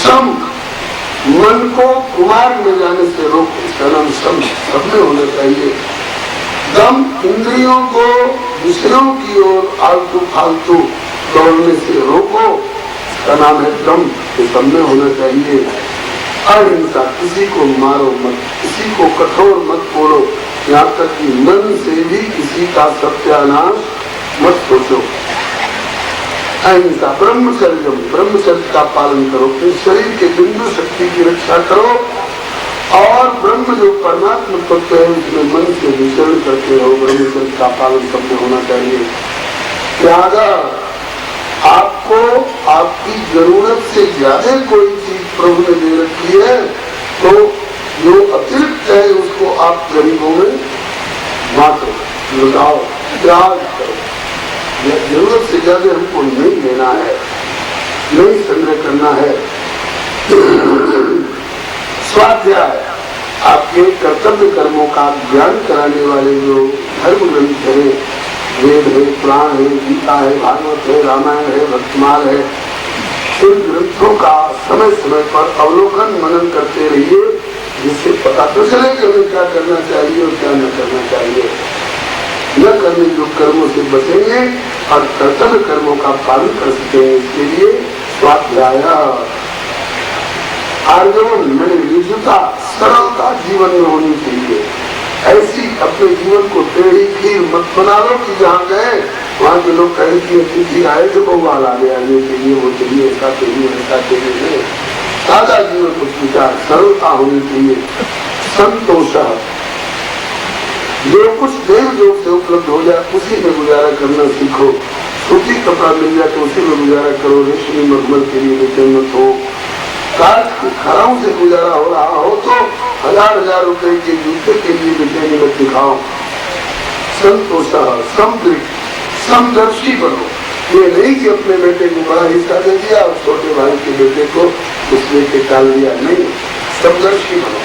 सम, मन को कुमार में जाने से रोको, इसका नाम सम सब में होना चाहिए। दम, इंद्रियों को विषयों की ओर आलतू फालतू दौड़ने से रोको, इसका नाम है दम, ये सब में होना चाहिए। अहिंसा, किसी को मारो मत, किसी को कठोर मत बोलो, यहाँ तक कि मन से भी किसी का सत्यानाश मत सोचो। अहिंसा, ब्रह्मचर्य, ब्रह्मचर्य का पालन करो, इस शरीर के बिंदु शक्ति की रक्षा करो और ब्रह्म जो परमात्मा तत्व है उसमें मन से विचरण करते रहो। ब्रह्मचर्य का पालन सब में होना चाहिए। त्याग, आपको आपकी जरूरत से ज्यादा कोई चीज प्रभु ने दे रखी है तो जो अतिरिक्त है उसको आप गरीबों में बांटो, लुटाओ, त्याग करो। यह जरूरत से ज्यादा हमको नहीं लेना है, नहीं संग्रह करना है। स्वाध्याय, आपके कर्तव्य कर्मों का ज्ञान कराने वाले जो धर्म ग्रंथ है, वेद है, पुराण है, गीता है, भागवत है, रामायण है, भक्तमाल है, इन ग्रंथों का समय समय पर अवलोकन मनन करते रहिए, जिससे पता तो चले कि हमें क्या करना चाहिए और क्या न करना चाहिए। न करने जो कर्मों से बचेंगे और कर्तव्य कर्मों का पालन कर सकेंगे, इसके लिए स्वाध्याय। आर्जवन मैंने विजुता, सरलता जीवन में होनी चाहिए। ऐसी अपने जीवन को टेढ़ी खीर मत बना लो कि जहाँ गए वहाँ के लोग कहे कि अतिथि आए तो बहुवाल आ गया, ये चाहिए वो चाहिए, ऐसा चाहिए ऐसा चाहिए। सादा जीवन को विचार, सरलता होनी चाहिए। संतोष, जो कुछ देव योग से उपलब्ध हो जाए उसी में गुजारा करना सीखो। सूती कपड़ा मिल जाए तो उसी में गुजारा करो, रेशमी मखमल के लिए बेचैन मत हो। काठ की खराओं से गुजारा हो रहा हो तो 1000-1000 रुपए के जूते के लिए बेचैनी मत दिखाओ। संतोष, समदर्शी बनो। ये नहीं कि अपने बेटे को बड़ा हिस्सा दे दिया और छोटे भाई के बेटे को उसने के टाल दिया, नहीं, समदर्शी बनो।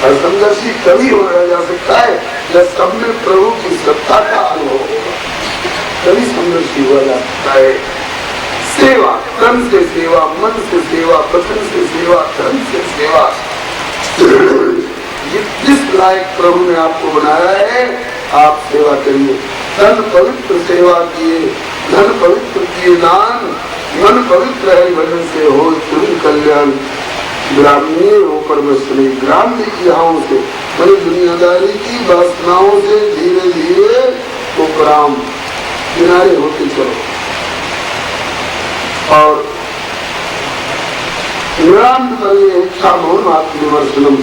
और समदर्शी तभी होना जा सकता है जब सब में प्रभु की सत्ता का अनुभव होगा, तभी समदर्शी हुआ जा सकता है। सेवा, तन से सेवा, मन से सेवा, वचन से सेवा, धन से सेवा। जिस लायक प्रभु ने आपको बनाया है आप सेवा करिए। तन पवित्र सेवा किए, धन पवित्र किए दान, मन पवित्र है भजन से हो तुम कल्याण। ग्रामीण होकर बसने, ग्राम इहाओं से मैंने दुनियादारी की वासनाओं से धीरे धीरे वो ग्राम किनारे होते चलो। और इच्छा मौन आत्मविमर्शनम,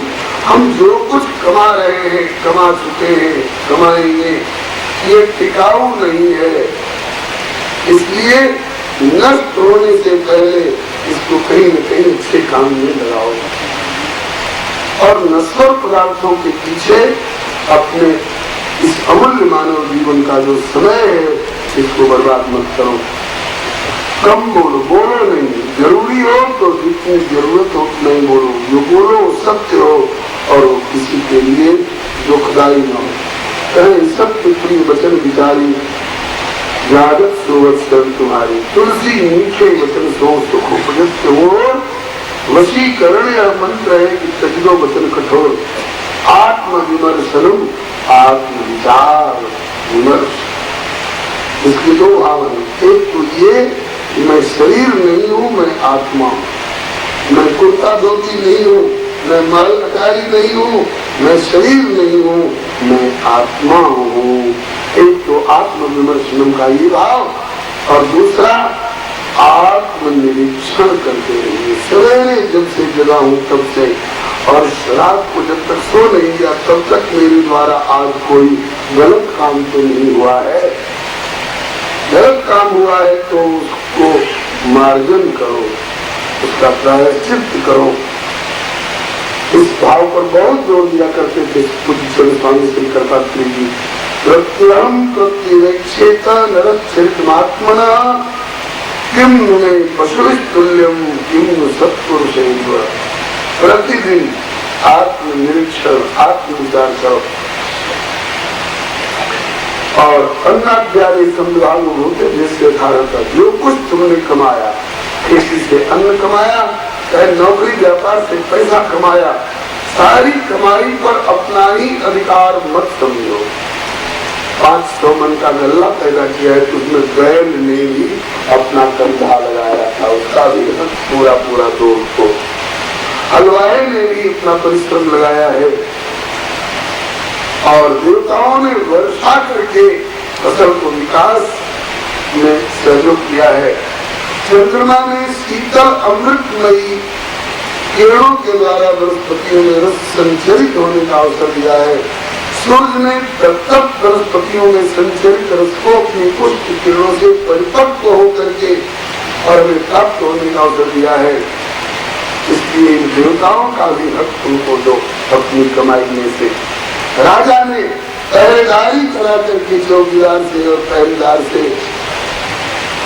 हम जो कुछ कमा रहे हैं, कमा चुके हैं, कमाएंगे, ये टिकाऊ नहीं है, इसलिए नष्ट होने से पहले इसको कहीं न कहीं अच्छे काम में लगाओ। और नश्वर पदार्थों के पीछे अपने इस अमूल्य मानव जीवन का जो समय है इसको बर्बाद मत करो। कम बोलो, बोलो नहीं, जरूरी हो तो जितनी जरूरत हो नहीं बोलो, जो बोलो सत्य हो और वो किसी के लिए दुखदायी न हो। कहें सत्य प्रिय वचन विचारी, जागत सोवत्सर तुम्हारी, तुलसी मीठे वचन सो सुख उपजत और वशीकरण या मंत्र है कि तजलो वचन कठोर। आत्म विमर्शनम, आत्म विचार विमर्श, इसके दो भाव हैं। एक तो ये कि मैं शरीर नहीं हूँ, मैं आत्मा हूँ। मैं कुर्ता धोती नहीं हूँ, मैं माल अटारी नहीं हूँ, मैं शरीर नहीं हूँ, मैं आत्मा हूँ। एक तो आत्म विमर्शनम का ये भाव और दूसरा आत्मनिरीक्षण करते रहिए। सवेरे जब से जगा हूँ तब से और रात को जब तक सो नहीं गया तब तक मेरे द्वारा आज कोई गलत काम तो नहीं हुआ है। गलत काम हुआ है तो उसको मार्जन करो, उसका प्रायश्चित करो। इस भाव पर बहुत जोर दिया करते थे पूज्य स्वामी श्री कृपात्री जी। प्रत्यहम प्रत्यवेक्षेत नरच्छरितमात्मना किम नुमे पशुस्तुल्यम किम सत्पुरुषेन्द्र। प्रतिदिन आत्मनिरीक्षण, आत्मविचार करो और अन्नाध्यायी संविधान होते जिससे धारण कर। जो कुछ तुमने कमाया, किसी से अन्न कमाया, चाहे नौकरी व्यापार से पैसा कमाया, सारी कमाई पर अपना ही अधिकार मत समझो। 500 मन का गल्ला पैदा किया है तो उसमें बैल ने भी अपना कंधा लगाया था, उसका भी पूरा पूरा दो को। हलवाई ने भी अपना परिश्रम लगाया है और देवताओं ने वर्षा करके फसल को विकास में सहयोग किया है। चंद्रमा ने शीतल अमृतमयी किरणों के द्वारा वनस्पतियों में रस संचरित होने का अवसर दिया है। सूर्य ने तत्त वनस्पतियों में संचरित रस को अपनी पुष्प किरणों से परिपक्व होकर के और हमें प्राप्त होने का अवसर दिया है। इसलिए इन देवताओं का भी हक तुमको दो अपनी कमाई में से। राजा ने पहरेदारी करा करके चौकीदार से और पहरेदार से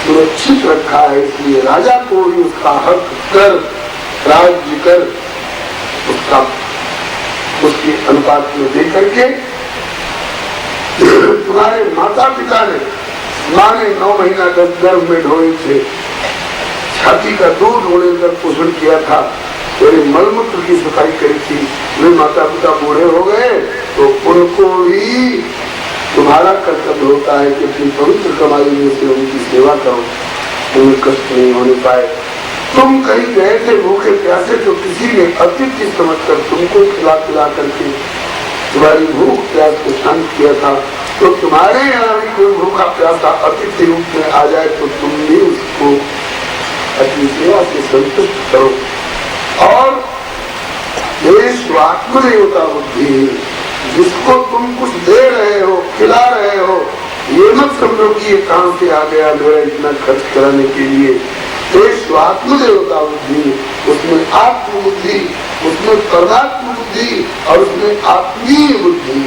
सुरक्षित रखा है, इसलिए राजा को भी उसका हक कर राज्य कर उसका उसके अनुपात में दे करके। तुम्हारे माता पिता ने, माँ ने 9 महीना गर्भ में ढोए थे, छाती का दूध होने कर पोषण किया था, तेरे मलमूत्र की सफाई करी थी। वे माता पिता बूढ़े हो गए तो उनको भी तुम्हारा कर्तव्य होता है कि अपनी पवित्र कमाई में से उनकी सेवा करो, उन्हें कष्ट नहीं होने पाए। तुम कहीं गए थे भूखे प्यासे तो किसी ने अतिथि समझकर तुमको खिला पिला करके तुम्हारी भूख प्यास को शांत किया था, तो तुम्हारे यहाँ भी कोई भूखा प्यासा अतिथि रूप में आ जाए तो तुम भी उसको अपनी सेवा से संतुष्ट करो। और ये स्वात्मदेवता बुद्धि, जिसको तुम कुछ दे रहे हो, खिला रहे हो, ये मत समझो कि ये कहाँ से आ गया मेरा इतना खर्च कराने के लिए। स्वात्मदेवता बुद्धि, उसमें आत्म बुद्धि, उसमें परमात्म बुद्धि और उसमें आत्मीय बुद्धि,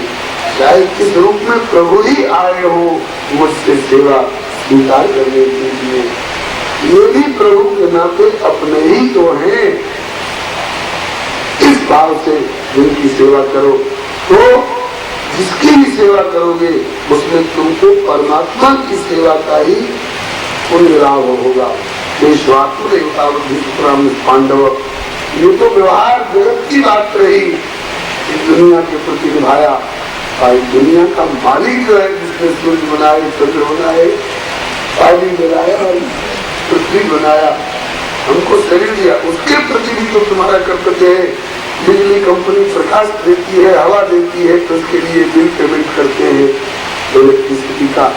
चाहे किस रूप में प्रभु ही आए हो मुझसे सेवा स्वीकार करने के लिए, ये भी प्रभु के नाते अपने ही तो हैं। इस भाव से जिनकी सेवा करो तो जिसकी भी सेवा करोगे उसमें तुमको परमात्मा की सेवा का ही पुण्य लाभ होगा। देवता पांडव, ये तो व्यवहार जगत की बात रही, इस दुनिया के प्रति निभाया। और दुनिया का मालिक जो है, जिसने सूर्य बनाए, चंद्र बनाए, पानी बनाया और पृथ्वी बनाया, हमको शरीर दिया, उसके प्रति भी तो तुम्हारा कर्तव्य है। बिजली कंपनी प्रकाश देती है, हवा देती है, तो उसके लिए बिल पेमेंट करते हैं इलेक्ट्रिसिटी का।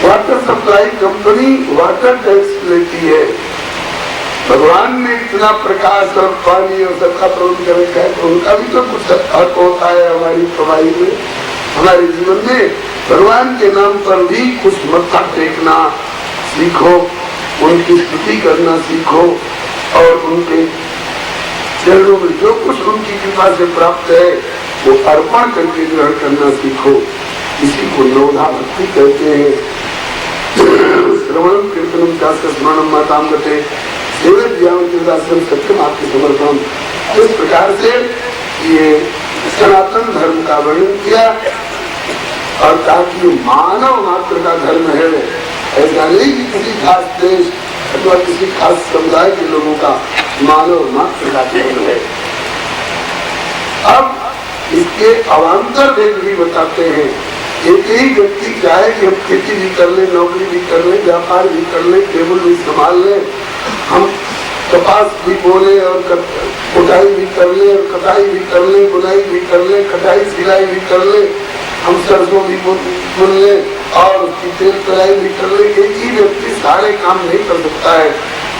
Water supply company water tax लेती है। भगवान ने इतना प्रकाश और पानी और सबका प्रबंध कर रखा है, तो उनका भी तो कुछ हक होता है हमारी कमाई में, हमारे जीवन में। भगवान के नाम पर भी कुछ मत्था टेकना सीखो, उनकी स्तुति करना सीखो और उनके चरणों में जो कुछ उनकी कृपा से प्राप्त है वो अर्पण करके ग्रहण करना सीखो। इसी को नवधा भक्ति कहते हैं। श्रवणम कीर्तनम शास्त्र स्मरणम माताम गते सेवत ज्ञानदासम सत्यम आपके समर्पण। इस प्रकार से ये सनातन धर्म का वर्णन किया और कहा कि मानव मात्र का धर्म है, ऐसा नहीं कि किसी खास देश अथवा किसी खास समुदाय के लोगों का, मानव मात्र का धर्म है। अब इसके अवान्तर भेद भी बताते हैं। एक ही व्यक्ति चाहे कि हम खेती भी कर ले, नौकरी भी कर ले, व्यापार भी कर ले, टेबल भी संभाल ले, हम कपास भी बोले और कुटाई भी कर ले और कटाई भी कर ले, बुनाई भी कर ले, कटाई सिलाई भी कर ले, हम सरसों भी बुन ले और उसकी तेल कढ़ाई भी कर ले। एक ही व्यक्ति सारे काम नहीं कर सकता है।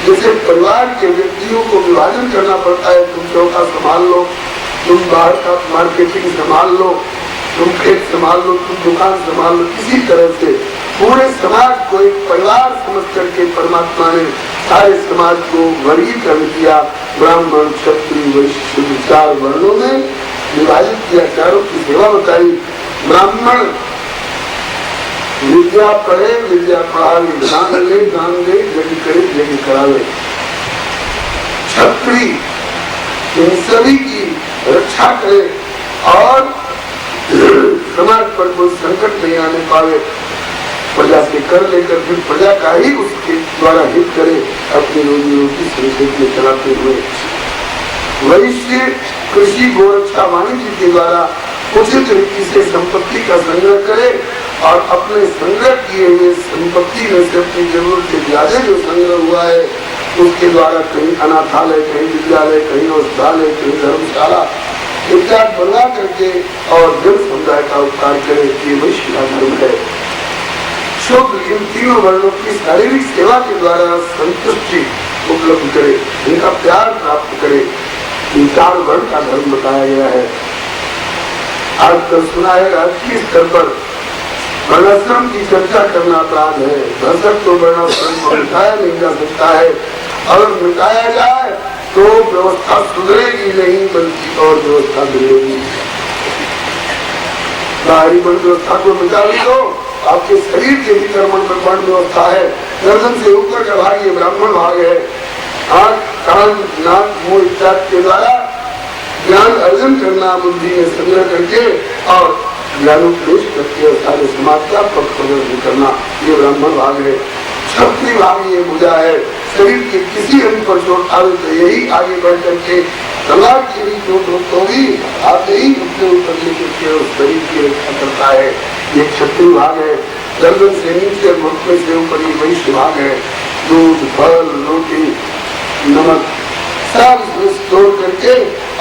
जैसे परिवार के व्यक्तियों को विभाजन करना पड़ता है, तुम चौका संभाल लो, तुम बाहर का मार्केटिंग संभाल लो, तुम खेत संभाल लो, तुम दुकान संभाल लो। इसी तरह से पूरे समाज को एक परिवार समझ करके परमात्मा ने सारे समाज को वर्गीकरण किया, ब्राह्मण, क्षत्रिय, वैश्य, 4 वर्णों में विभाजित किया, चारों की सेवा बताई। ब्राह्मण विद्या पढ़े, विद्या पढ़ावे, दान ले, दान दे, यज्ञ करे, यज्ञ करावे। क्षत्रिय इन सभी की रक्षा करे और समाज पर कोई संकट नहीं आने पावे, प्रजा से कर लेकर फिर प्रजा का ही उसके द्वारा हित करे, अपने अपनी रोजी रोटी संक्षेप में चलाते हुए वैश्य कृषि गोरक्षा वाणिज्य के द्वारा उचित रीति से संपत्ति का संग्रह करे और अपने संग्रह किए हुए संपत्ति में से अपनी जरूरत से ज्यादा जो संग्रह हुआ है उसके द्वारा कहीं अनाथालय, कहीं विद्यालय, कहीं औषधालय, कहीं धर्मशाला इत्यादि बनवा करके और जन समुदाय का उपकार करे। ये वैश्य का धर्म है। शुद्ध इन तीनों वर्णों की शारीरिक सेवा के द्वारा संतुष्टि उपलब्ध करे, इनका प्यार प्राप्त करे। इन 4 वर्ण का धर्म बताया गया है। आजकल सुना है राजकीय स्तर पर वर्णाश्रम की चर्चा करना अपराध है। दर्शक तो वर्णाश्रम को मिटाया नहीं जा सकता है। अगर मिटाया जाए तो व्यवस्था सुधरेगी नहीं बल्कि और व्यवस्था बिगड़ेगी। बाहरी वर्ण व्यवस्था को मिटा भी दो, आपके शरीर के भीतर वर्ण व्यवस्था है। गर्दन से ऊपर का भाग ये ब्राह्मण भाग है। आँख, कान, नाक, मुंह इत्यादि के द्वारा ज्ञान अर्जन करना, बुद्धि में संग्रह करके और ज्ञानोपदेश करके और सारे समाज का पक्ष करना, ये ब्राह्मण भाग है। क्षत्रिय भाग ये भुजा है। शरीर के किसी अंग पर चोट आवे तो यही आगे बढ़ करके तलवार की भी चोट होगी, आप यही अपने ऊपर लेकर उस शरीर की रक्षा करता है। ये क्षत्रिय भाग है। गर्दन से नीचे, घुटने से ऊपर ये वैश्य भाग है। दूध, फल, रोटी, नमक सब स्टोर करके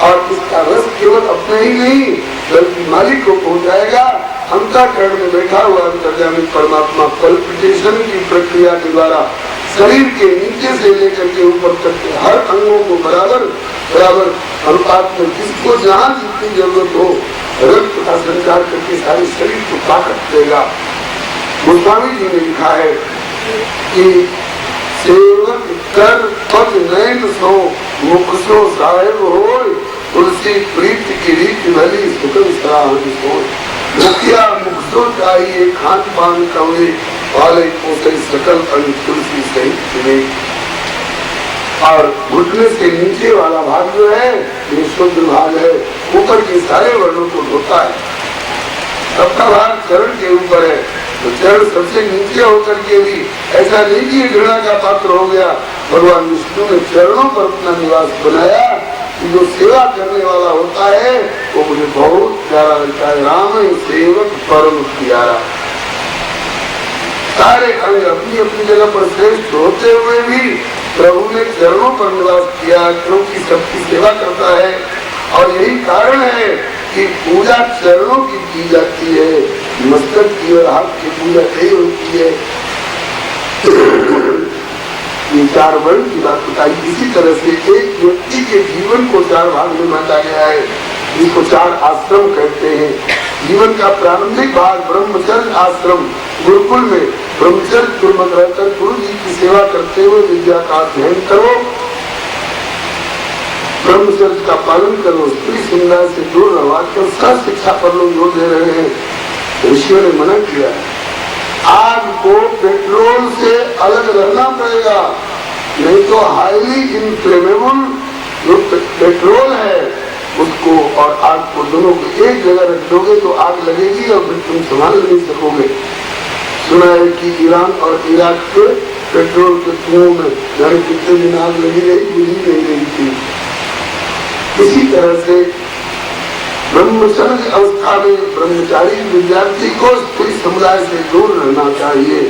और इसका रस केवल अपने ही नहीं बल्कि मालिक को पहुंचाएगा। अंतःकरण में बैठा हुआ अंतर्यामी परमात्मा पल्पिटेशन की प्रक्रिया के द्वारा शरीर के नीचे से लेकर के ऊपर तक के हर अंगों को बराबर बराबर अनुपात में किसको जहाँ जितनी जरूरत हो रक्त का संचार करके सारे शरीर को ताकत देगा। गोस्वामी जी ने लिखा है कि सेवक कर पद नयन सो मुख सो साहेब हो, तुलसी प्रीति की रीति भली सुखम सराहन सो। मुखिया मुख सो चाहिए खान पान कवे वाले पोसे सकल अंग तुलसी सहित में। और घुटने से नीचे वाला भाग जो है ये शुद्ध भाग है। ऊपर के सारे वर्णों को धोता है। सबका भाग चरण के ऊपर है तो चरण सबसे नीचे होकर के भी ऐसा नहीं कि घृणा का पात्र हो गया। भगवान विष्णु ने चरणों पर अपना निवास बनाया कि जो सेवा करने वाला होता है वो मुझे बहुत प्यारा लगता है। राम सेवक परम प्यारा। सारे अंग अपनी अपनी जगह पर श्रेष्ठ होते हुए भी प्रभु ने चरणों पर निवास किया क्योंकि सबकी सेवा करता है। और यही कारण है कि पूजा चरणों की जाती है, मस्तक की और हाथ की पूजा नहीं होती है। ये 4 वर्ण की बात बताई। इसी तरह से एक व्यक्ति के जीवन को 4 भाग में बांटा गया है जिसको 4 आश्रम कहते हैं। जीवन का प्रारंभिक भाग ब्रह्मचर्य आश्रम, गुरुकुल में ब्रह्मचर्य पूर्वक रहकर गुरु जी की सेवा करते हुए विद्या का अध्ययन करो, ब्रह्मचर्य का पालन करो, स्त्री सुंदर से दूर रहो। आजकल सब शिक्षा पर लोग जोर दे रहे हैं। ऋषियों ने मना किया आग को पेट्रोल से अलग रहना पड़ेगा, नहीं तो हाईली इनफ्लेमेबल जो पेट्रोल है उसको और आग को दोनों को एक जगह रख दोगे तो आग लगेगी और फिर तुम संभाल नहीं सकोगे। सुना है कि ईरान और इराक के पेट्रोल के कुओं में जाने कितने दिन आग लगी रही, बुझी नहीं रही थी। इसी तरह से ब्रह्मचर्य अवस्था में ब्रह्मचारी विद्यार्थी को स्त्री समुदाय से दूर रहना चाहिए।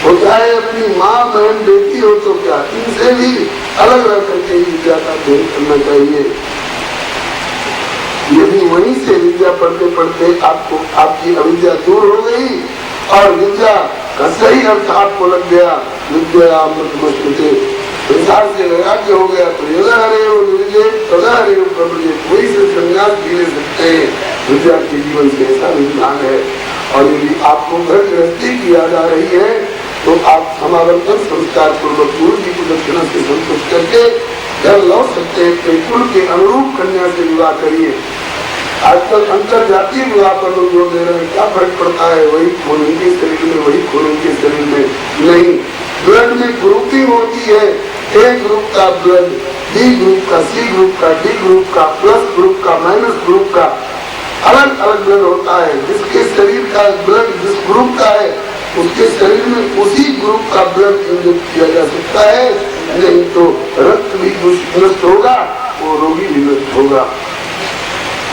वो चाहे अपनी माँ बहन बेटी हो तो क्या, इनसे भी अलग रह करके विद्या का अध्ययन करना चाहिए। यदि वहीं से विद्या पढ़ते पढ़ते आपको आपकी अविद्या दूर हो गई और विद्या का सही अर्थ आपको लग गया, विद्या अमृतमस्तुते, संसार से वैराग्य हो गया तो यदा हरे हो निर्जय तदा हरे हो प्रभुजित, वही से संन्यास भी ले सकते हैं। विद्या के जीवन से ऐसा विधान है। और यदि आपको घर गृहस्थी की याद आ रही है तो आप समावर्तन संस्कार पूर्वक गुरु जी की दक्षिणा से संतुष्ट करके घर लौट सकते हैं। कुल के अनुरूप कन्या से विवाह करिए। आजकल अंतर जातीय विवाह पर लोग जोर दे रहे हैं, क्या फर्क पड़ता है, वही खून उनके शरीर में वही खून उनके शरीर में। नहीं, ब्लड में ग्रुपिंग होती है। ए ग्रुप का ब्लड, बी ग्रुप का, सी ग्रुप का, डी ग्रुप का, प्लस ग्रुप का, माइनस ग्रुप का, अलग अलग ब्लड होता है। जिसके शरीर का ब्लड जिस ग्रुप का है उसके शरीर में उसी ग्रुप का ब्लड इंजेक्ट किया जा सकता है, नहीं तो रक्त भी नष्ट होगा, वो रोगी भी नष्ट होगा।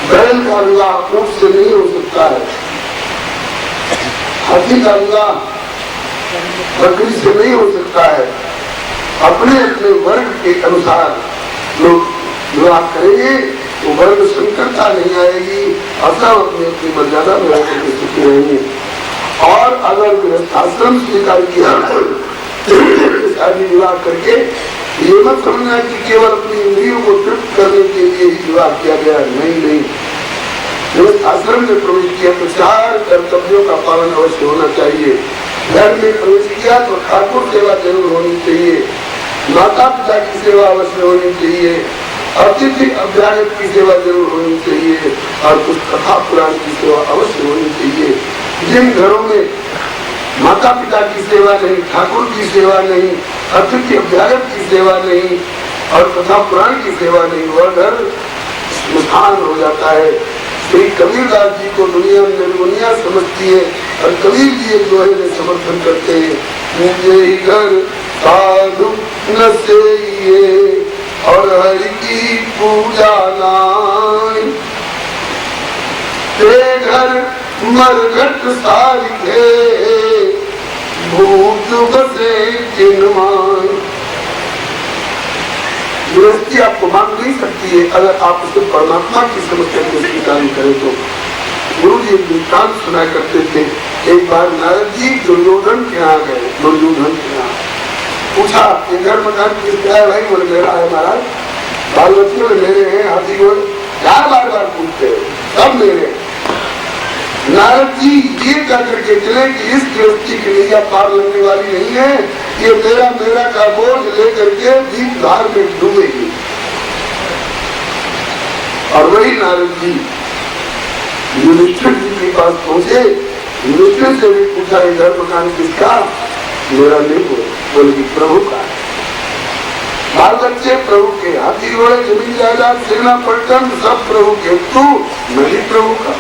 बैल का विवाह ऊंट से नहीं हो सकता है, हाथी का विवाह बकरी से नहीं हो सकता है। अपने अपने वर्ग के अनुसार लोग विवाह करेंगे तो वर्ग संकरता नहीं आएगी, अतः अपनी अपनी मर्यादा में रहकर सुखी रहेंगे। और अगर गृहस्थाश्रम स्वीकार किया शादी विवाह करके, ये मत समझना कि केवल अपनी इंद्रियों को तृप्त करने के लिए ही विवाह किया गया, नहीं। गृहस्थाश्रम में प्रवेश किया तो 4 कर्तव्यों का पालन अवश्य होना चाहिए। घर में प्रवेश किया तो ठाकुर सेवा जरूर होनी चाहिए, माता पिता की सेवा अवश्य होनी चाहिए, अतिथि अभ्यागत की सेवा जरूर होनी चाहिए, और कुछ कथा पुराण की सेवा अवश्य होनी चाहिए। जिन घरों में माता पिता की सेवा नहीं, ठाकुर की सेवा नहीं, अतिथि अभ्यागत की सेवा नहीं और कथा पुराण की सेवा नहीं, वह घर स्मशान हो जाता है। श्री कबीरदास जी को दुनिया निर्गुनिया समझती है और कबीर जी एक दोहे में समर्थन करते हैं, मुझे घर साधु न से और हरि की पूजा नाई, ते घर मरघट सारिखे भूत बसे चिन्माय। गृहस्थी आपको मांग नहीं सकती है अगर आप उसे परमात्मा की समस्या को स्वीकार करें तो। गुरु जी दृष्टांत सुना करते थे, एक बार नारद जी दुर्योधन के यहाँ गए, दुर्योधन के यहाँ पूछा कि घर मकान किसका है? भाई बोले मेरा है महाराज। बाल बच्चे बोले मेरे हैं। हाथी बोले बार बार पूछते हैं, सब मेरे। नारद जी ये कह करके चले कि इस गृहस्थी की नैया पार लगने वाली नहीं है, ये मेरा मेरा का बोझ लेकर के दीप धार में डूबेगी। और वही नारद जी युधिष्ठिर जी के पास पहुंचे, युधिष्ठिर से भी पूछा ये घर मकान किसका? मेरा नहीं बोले कि प्रभु का। बाल बच्चे प्रभु के, हाथी घोड़े जमीन जायदाद सेना पलटन सब प्रभु के, तू नहीं प्रभु का।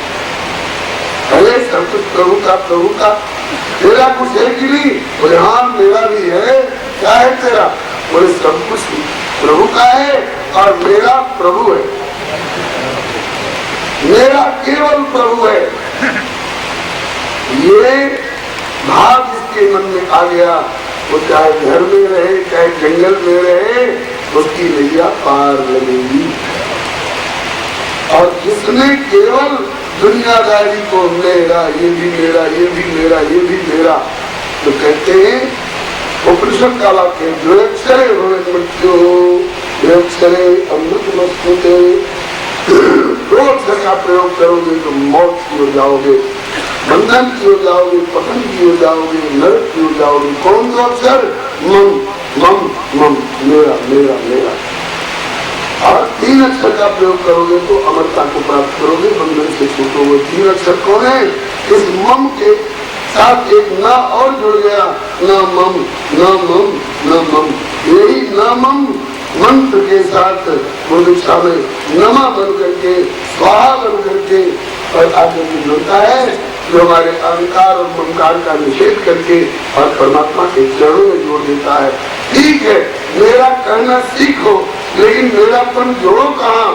अरे सब कुछ प्रभु का। तेरा कुछ है कि नहीं? बोले हाँ मेरा भी है। क्या है तेरा? बोले सब कुछ प्रभु का है और मेरा प्रभु है, मेरा केवल प्रभु है। ये भाव जिसके मन में आ गया, वो चाहे घर में रहे चाहे जंगल में रहे, उसकी नैया पार लगेगी। और जिसने केवल दुनियादारी को मेरा, ये भी मेरा, ये भी मेरा, ये भी मेरा, तो कहते हैं उपनिषद का वाक्य, जो अक्षरे मृत्यु जो अक्षरे अमृत मस्तुते, दो अक्षर का प्रयोग करोगे तो मौत की ओर जाओगे, बंधन की ओर जाओगे, पतन की ओर जाओगे, नरक की ओर जाओगे। कौन दो अक्षर? मम मम मम, मेरा मेरा मेरा। और 3 अक्षर का प्रयोग करोगे तो अमरता को प्राप्त करोगे, बंधन से छूटोगे। 3 अक्षर कौन है? इस मम के साथ एक ना और जुड़ गया, न मम न मम न मम। यही न मम मंत्र के साथ दीक्षा में नमा बन करके, स्वाहा बन करके और आगे भी जुड़ता है, जो हमारे अहंकार और ममकार का निषेध करके और परमात्मा के चरणों में जोड़ देता है। ठीक है, मेरा कहना सीखो, लेकिन मेरापन जोड़ो कहाँ?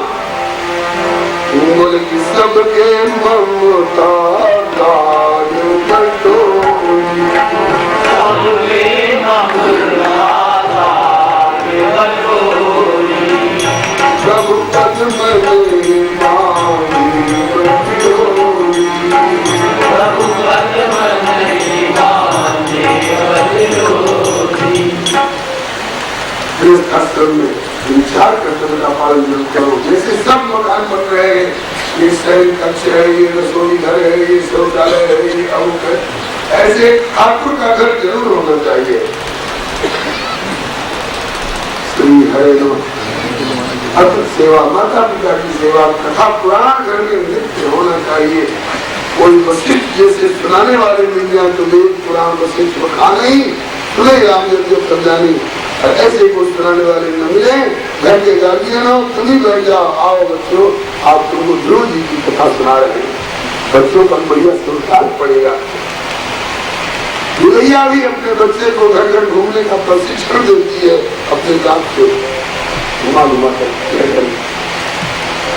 बोले कि सबके ममता सब पद आश्रम में 4 कर्तव्य का पालन जरूर करो। जैसे सब मकान बन रहे हैं, ये शयन कक्ष है, ये रसोई घर है, ये शौचालय है, ये अमुक है, ऐसे ठाकुर का घर जरूर होना चाहिए। श्री हरे नमः। सेवा, माता पिता की सेवा, कथा पुराण घर में नित्य होना चाहिए। कोई वशिष्ठ जैसे सुनाने वाले मिल जाए तो वेद पुराण वशिष्ठ बखा नहीं, सुने राम जब समझानी। और ऐसे कोई सुनाने वाले न मिले, घर के गार्जियन हो, तुम ही बैठ जाओ, आओ बच्चों आप तुमको ध्रुव जी की कथा सुना रहे हैं, बच्चों पर बढ़िया संस्कार पड़ेगा। भैया भी अपने बच्चे को घर घर घूमने का प्रशिक्षण देती है, अपने दांत से घुमा घुमा कर।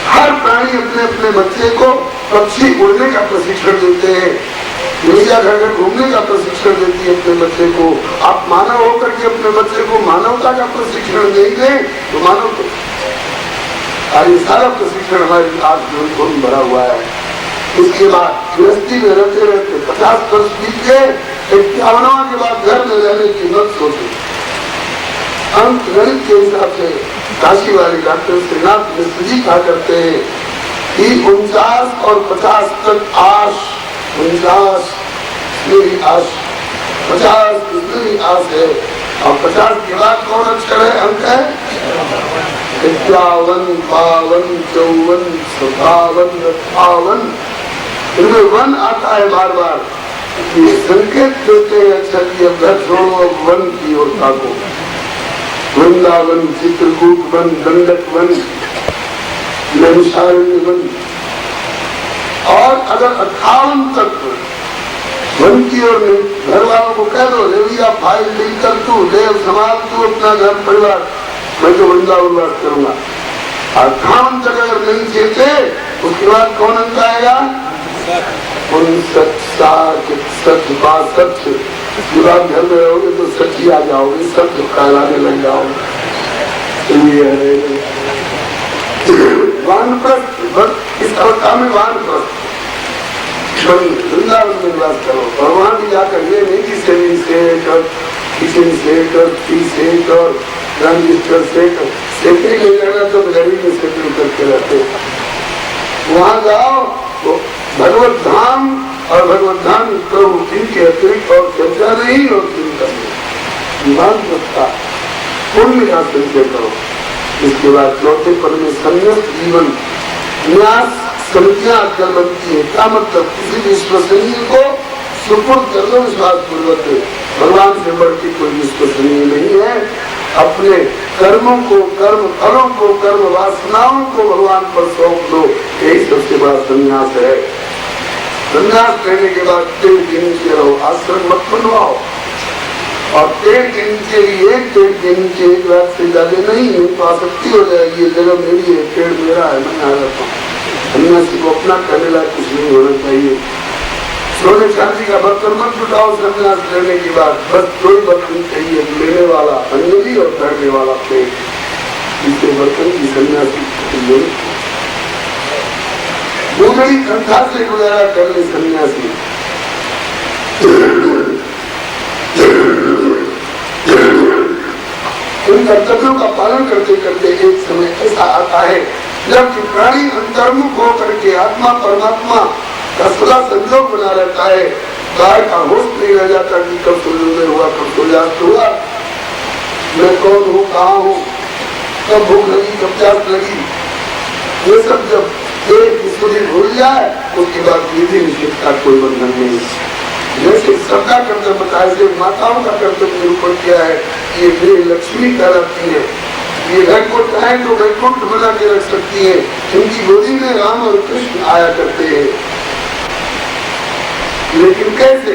हर प्राणी अपने अपने बच्चे को पक्षी उड़ने का प्रशिक्षण देते हैं, भैया घर घर घूमने का प्रशिक्षण देती है अपने बच्चे को। आप मानव होकर के अपने बच्चे को मानवता का प्रशिक्षण देंगे तो मानव तो ये सारा प्रशिक्षण हमारे आज जीवन में भरा हुआ है। इसके बाद गृहस्थी में रहते रहते 50 वर्ष बीत गए, 51वां के बाद घर में रहने की मत सोचे। अंत गणित के हिसाब से काशी वाले डॉक्टर श्रीनाथ मिश्र जी कहा करते हैं कि 49 और 50 तक आश, 49 मेरी आश, 50 मेरी आश है, और 50 के बाद कौन अक्षर है, अंक है 51, 52, 54, 57, 58। इनमें वन आता है बार बार, ये संकेत देते हैं अक्षर की अब घर छोड़ो, अब वन की ओर ताको। वृंदावन, चित्रकूट वन, दंडक वन, नैमिषारण्य वन। और अगर 58 तक वन की ओर घर वालों को कह दो, ले भैया फाइल लेकर तू ले संभाल तू अपना घर परिवार, मैं तो वृंदावन वास करूंगा। 58 तक अगर नहीं चेते उसके बाद कौन अंक आएगा, 59, 60, 62। उसके बाद घर में रहोगे तो सच ही आ जाओगे, सब कहलाने लग जाओगे। वानप्रस्थ, इस अवस्था में वानप्रस्थ वृंदावन में निवास करो, और वहां भी जाकर ये नहीं कि सेविंग सेट और किचन सेट और टी सेट और ट्रांजिस्टर सेट सेटे नहीं रहना, तो गरीब में सेटल करके रहते। वहां जाओ तो भगवत धाम और भगवत धाम प्रभु इनके अतिरिक्त और चर्चा नहीं और चिंता नहीं, सकता पुण्य का संचय करो। इसके बाद चौथे पद में संन्यास जीवन न्यास समितियां अक्कल बनती है। क्या मतलब, किसी विश्वसनीय को सुपुर्द कर दो विश्वास पूर्वक, भगवान से बढ़ के कोई विश्वसनीय नहीं है। अपने कर्मों को, कर्म फलों को, कर्म वासनाओं को भगवान पर सौंप दो, यही सबसे बड़ा संन्यास है। संन्यास लेने के बाद पेड़ के नीचे रहो, आश्रम मत बनवाओ, और पेड़ के नीचे एक पेड़ के नीचे एक रात से ज्यादा नहीं, तो आसक्ति हो जाएगी, ये जगह मेरी है, पेड़ मेरा है, मैं आ जाता हूँ। सन्यासी को अपना करने लायक कुछ नहीं होना चाहिए। सोने चांदी का बर्तन मत जुटाओ सन्यास लेने के बाद, बस दो ही बर्तन चाहिए, लेने वाला अंजलि और करने वाला पेड़, इससे बर्तन की सन्यासी बड़ी कंठा से गुजारा करने सन्यासी। इन कर्तव्यों का पालन करते करते एक समय ऐसा आता है जब प्राणी अंतर्मुख होकर के आत्मा परमात्मा का सदा संयोग बना रहता है, गाय का होश नहीं रह जाता कि कब सूर्योदय हुआ, कब सूर्यास्त हुआ, मैं कौन हूँ, कहाँ हूँ, कब भूख लगी, कब प्यास लगी। ये सब जब एक स्थिति भूल जाए उसके बाद विधि निषेध का कोई बंधन नहीं। जैसे सबका कर्तव्य बताया, जैसे माताओं का कर्तव्य निरूपण किया है, ये मेरी लक्ष्मी कहलाती है, ये वैकुंठ है तो वैकुंठ बना के रख सकती है, इनकी गोदी में राम और कृष्ण आया करते हैं। लेकिन कैसे,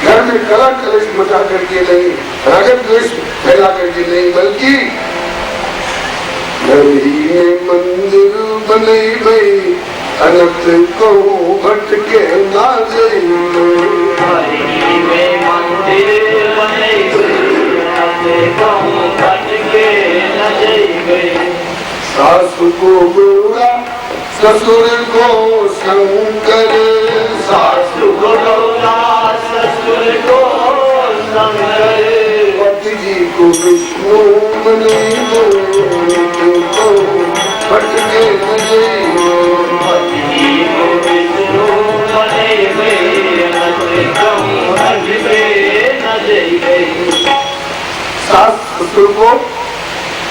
घर में कला कलेश मचा करके नहीं, रागत द्वेष फैला करके नहीं, बल्कि घर ही में मंदिर बने गई, अनंत को भटके ना गई। घर ही में मंदिर बने सासु को बुरा ससुर को शंकर, सासु को बुरा ससुर को शंकर, पति जी को विष्णु बने को भटके न गई, पति जी को विष्णु बने गई। सास ससुर को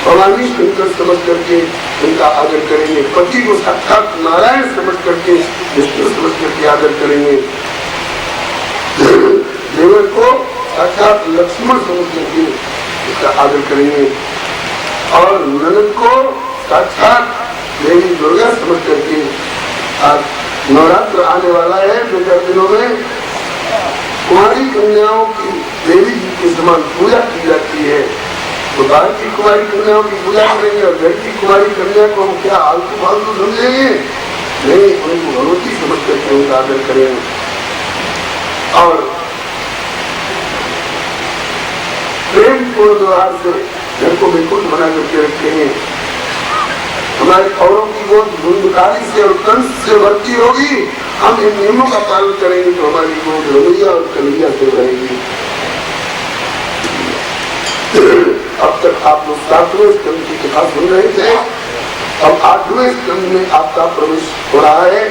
भवानी शंकर समझ करके उनका आदर करेंगे, पति को साक्षात नारायण समझ करके विष्णु समझ करके आदर करेंगे, देवर को साक्षात लक्ष्मण समझ करके उसका आदर करेंगे, और ननद को साक्षात देवी दुर्गा समझ करके। आज नवरात्र आने वाला है, 2-4 दिनों में कुमारी कन्याओं की देवी जी के समान पूजा की जाती है, तो बाहर की कुमारी कन्याओं की पूजा करेंगे और घर की कुमारी कन्या को हम क्या आलतू फालतू समझेंगे? नहीं, उनको भगवती समझ करके उनका आदर करेंगे। और प्रेम पूर्ण व्यवहार से घर को बिल्कुल बना करके रखते हैं। हमारे औरों की वो धुंधकारी से और कंस से भर्ती होगी, हम इन नियमों का पालन करेंगे तो हमारी वो रवैया और कन्हैया से रहेगी। अब तक आप लोग 7वें स्कंद की कथा सुन रहे थे, अब 8वें स्कंद में आपका प्रवेश हो रहा है।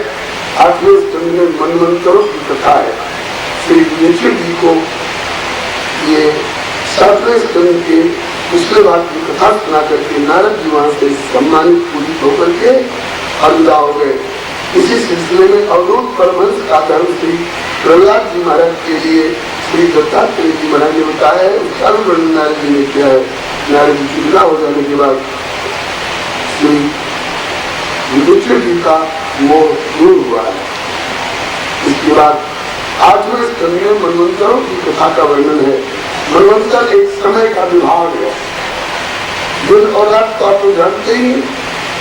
8वें स्कंद में मनवंतरों की कथा है। श्री युधिष्ठिर जी को ये 7वें स्कंद के पिछले भाग की कथा सुना करके नारद जी वहां से सम्मानित पूजित होकर के अलविदा हो गए। इसी सिलसिले में अवधूत परमहंस का धर्म श्री प्रहलाद जी महाराज के लिए श्री दत्तात्रेय जी महाराज ने बताया है, उसका भी वर्णन नारद जी ने किया है। नारद जी की विदा हो जाने के बाद श्री युधिष्ठिर जी का मोह दूर हुआ है। इसके बाद 8वें स्कंद में मनवंतरों की कथा का वर्णन है। मनवंतर एक समय का विभाग है। दिन और रात तो आप जानते ही,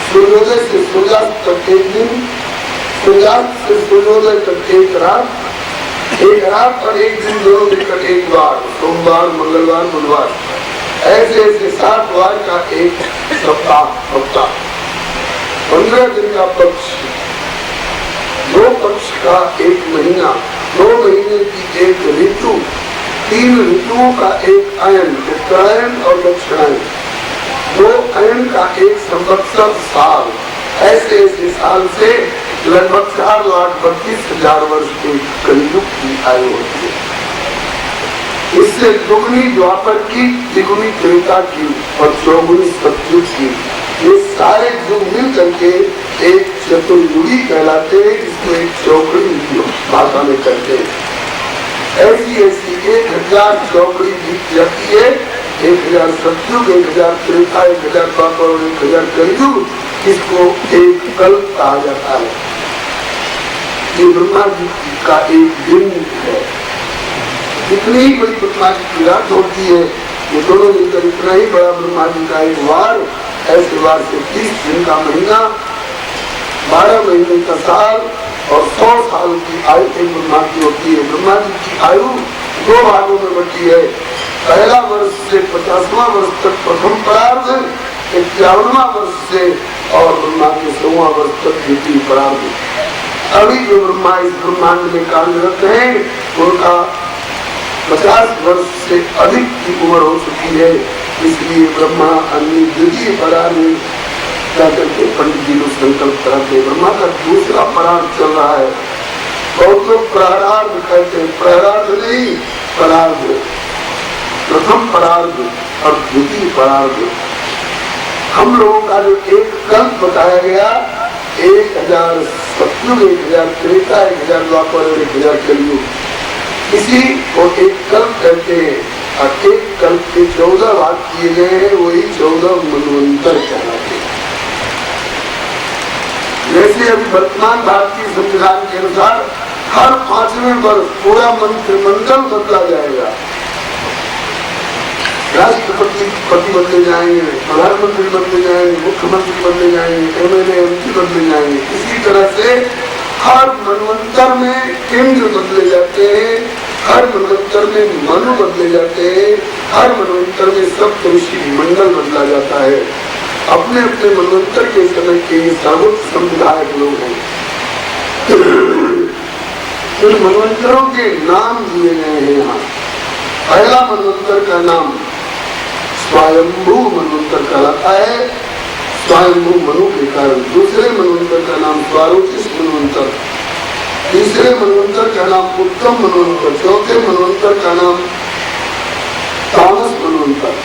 सूर्योदय से सूर्यास्त तक एक दिन, सूर्यास्त से सूर्योदय तक एक रात और एक दिन दोनों मिलकर एक बार, सोमवार, मंगलवार, बुधवार, ऐसे ऐसे 7 बार का एक सप्ताह, 15 दिन का पक्ष, 2 पक्ष का एक महीना, 2 महीने की एक ऋतु, 3 ऋतुओं का एक अयन, उत्तरायण और दक्षिणायन, 2 अयन का एक संवत्सर साल, ऐसे ऐसे साल से लगभग 4,32,000 वर्ष के कलयुग की आयु होती है। इससे दुगुनी द्वापर की, द्विगुनी त्रेता की और चौगुनी सतयुग की, ये सारे युग मिल करके एक चतुर्युगी कहलाते हैं, जिसको एक चौकड़ी भाषा में कहते हैं। ऐसी 1000 चौकड़ी बीत जाती है, 1000 सतयुग, 1000 त्रेता, 1000 द्वापर और 1000 कलयुग, इसको एक कल्प कहा जाता है। ये ब्रह्मा जी का एक दिन है। इतनी ही बड़ी ब्रह्मा जी की रात होती है, ये दोनों मिलकर इतना ही बड़ा ब्रह्मा जी का एक वार, ऐसे वार से 30 दिन का महीना, 12 महीने का साल और 100 साल की आयु एक ब्रह्मा की होती है। ब्रह्मा जी की आयु 2 भागों में बटी है। पहला वर्ष से 50वां वर्ष तक प्रथम परार्ध, 51वां वर्ष से और ब्रह्मा के 100वां वर्ष तक द्वितीय परार्ध। अभी जो ब्रह्मा इस ब्रह्मांड में कार्यरत है, उनका 50 वर्ष से अधिक की उम्र हो चुकी है। इसलिए ब्रह्मा अन्य द्वितीय परार्ध में जाकर के पंडित जी को संकल्प कराते। ब्रह्मा का दूसरा परार्ध चल रहा है। बहुत लोग प्रारार्ध कहते हैं, प्रारार्ध नहीं, परार्ध, प्रथम परार्ध और द्वितीय परार्ध। हम लोगों का जो एक कल्प बताया गया, 1000 सतयुग, 1000 त्रेता, 1000 द्वापर और 1000 कलयुग, इसी को एक कल्प कहते हैं। और एक कल्प के 14 भाग किए गए हैं, वही 14 मनवंतर कहलाते हैं। जैसे अभी वर्तमान भारतीय संविधान के अनुसार हर 5वें वर्ष पूरा मंत्रिमंडल बदला जाएगा। राष्ट्रपति बदले जाएंगे, प्रधानमंत्री बदले जाएंगे, मुख्यमंत्री बदले जाएंगे, MLA MP बदले जाएंगे। इसी तरह से हर मनवंतर में केंद्र बदले जाते हैं, हर मनवंतर में मनु बदले जाते हैं, हर मनवंतर में सप्तऋषि मंडल बदला जाता है। अपने अपने मनवंतर के समय के सर्वोच्च संविधायक लोग हैं। इन मनवंतरों के नाम दिए गए हैं यहाँ। पहला मनवंतर का नाम स्वयंभू मनवंतर कहलाता है, स्वयंभू मनु के कारण। दूसरे मनवंतर का नाम स्वारोचिष मनवंतर, तीसरे मनवंतर का नाम उत्तम मनवंतर, चौथे मनवंतर का नाम तामस मनवंतर।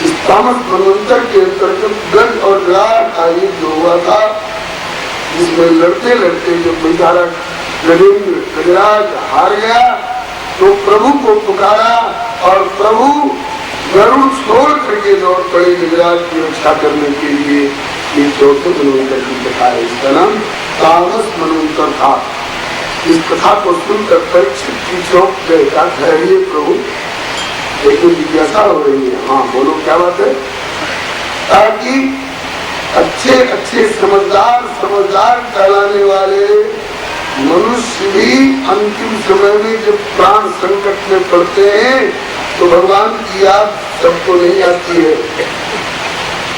इस तामस मनवंतर के अंतर्गत गज और विराट का युद्ध हुआ था, जिसमें लड़ते लड़ते जब बेचारा गजेंद्र गजराज हार गया तो प्रभु को पुकारा और प्रभु गरुड़ छोड़ करके दौड़ पड़े गजराज की रक्षा करने के लिए। ये चौथे मनवंतर की कथा है। इसका नाम तामस मनवंतर था। इस कथा को सुनकर परीक्षित की चौंक गए, कहा ठहरिए प्रभु, लेकिन जिज्ञासा हो रही है। हाँ बोलो क्या बात है? ताकि अच्छे अच्छे समझदार कहलाने वाले मनुष्य भी अंतिम समय में जब प्राण संकट में पड़ते हैं तो भगवान की याद सबको नहीं आती है।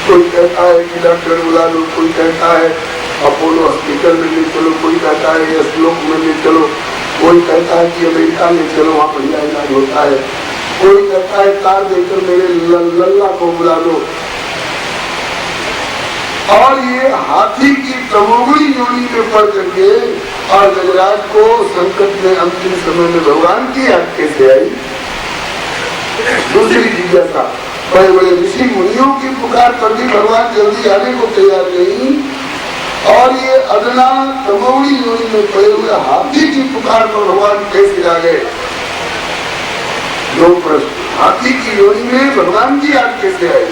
कोई कहता है कि डॉक्टर बुला लो, कोई कहता है अपोलो हॉस्पिटल में ले चलो, कोई कहता है यशलोक में ले चलो, कोई कहता है कि अमेरिका में चलो, वहाँ बढ़िया इलाज होता है, कोई कहता है कार देकर मेरे लल्ला को बुला दो। और ये हाथी की तमोगुणी योनि में पड़ करके और गजराज को संकट में अंतिम समय में भगवान की याद कैसे आई? दूसरी जिज्ञासा, बड़े बड़े ऋषि मुनियों की पुकार पर भी भगवान जल्दी आने को तैयार नहीं, और ये अदना तमोगुणी योनि में पड़े हुए हाथी की पुकार पर भगवान कैसे आ गए? दो प्रश्न, हाथी की योनि में भगवान की याद कैसे आई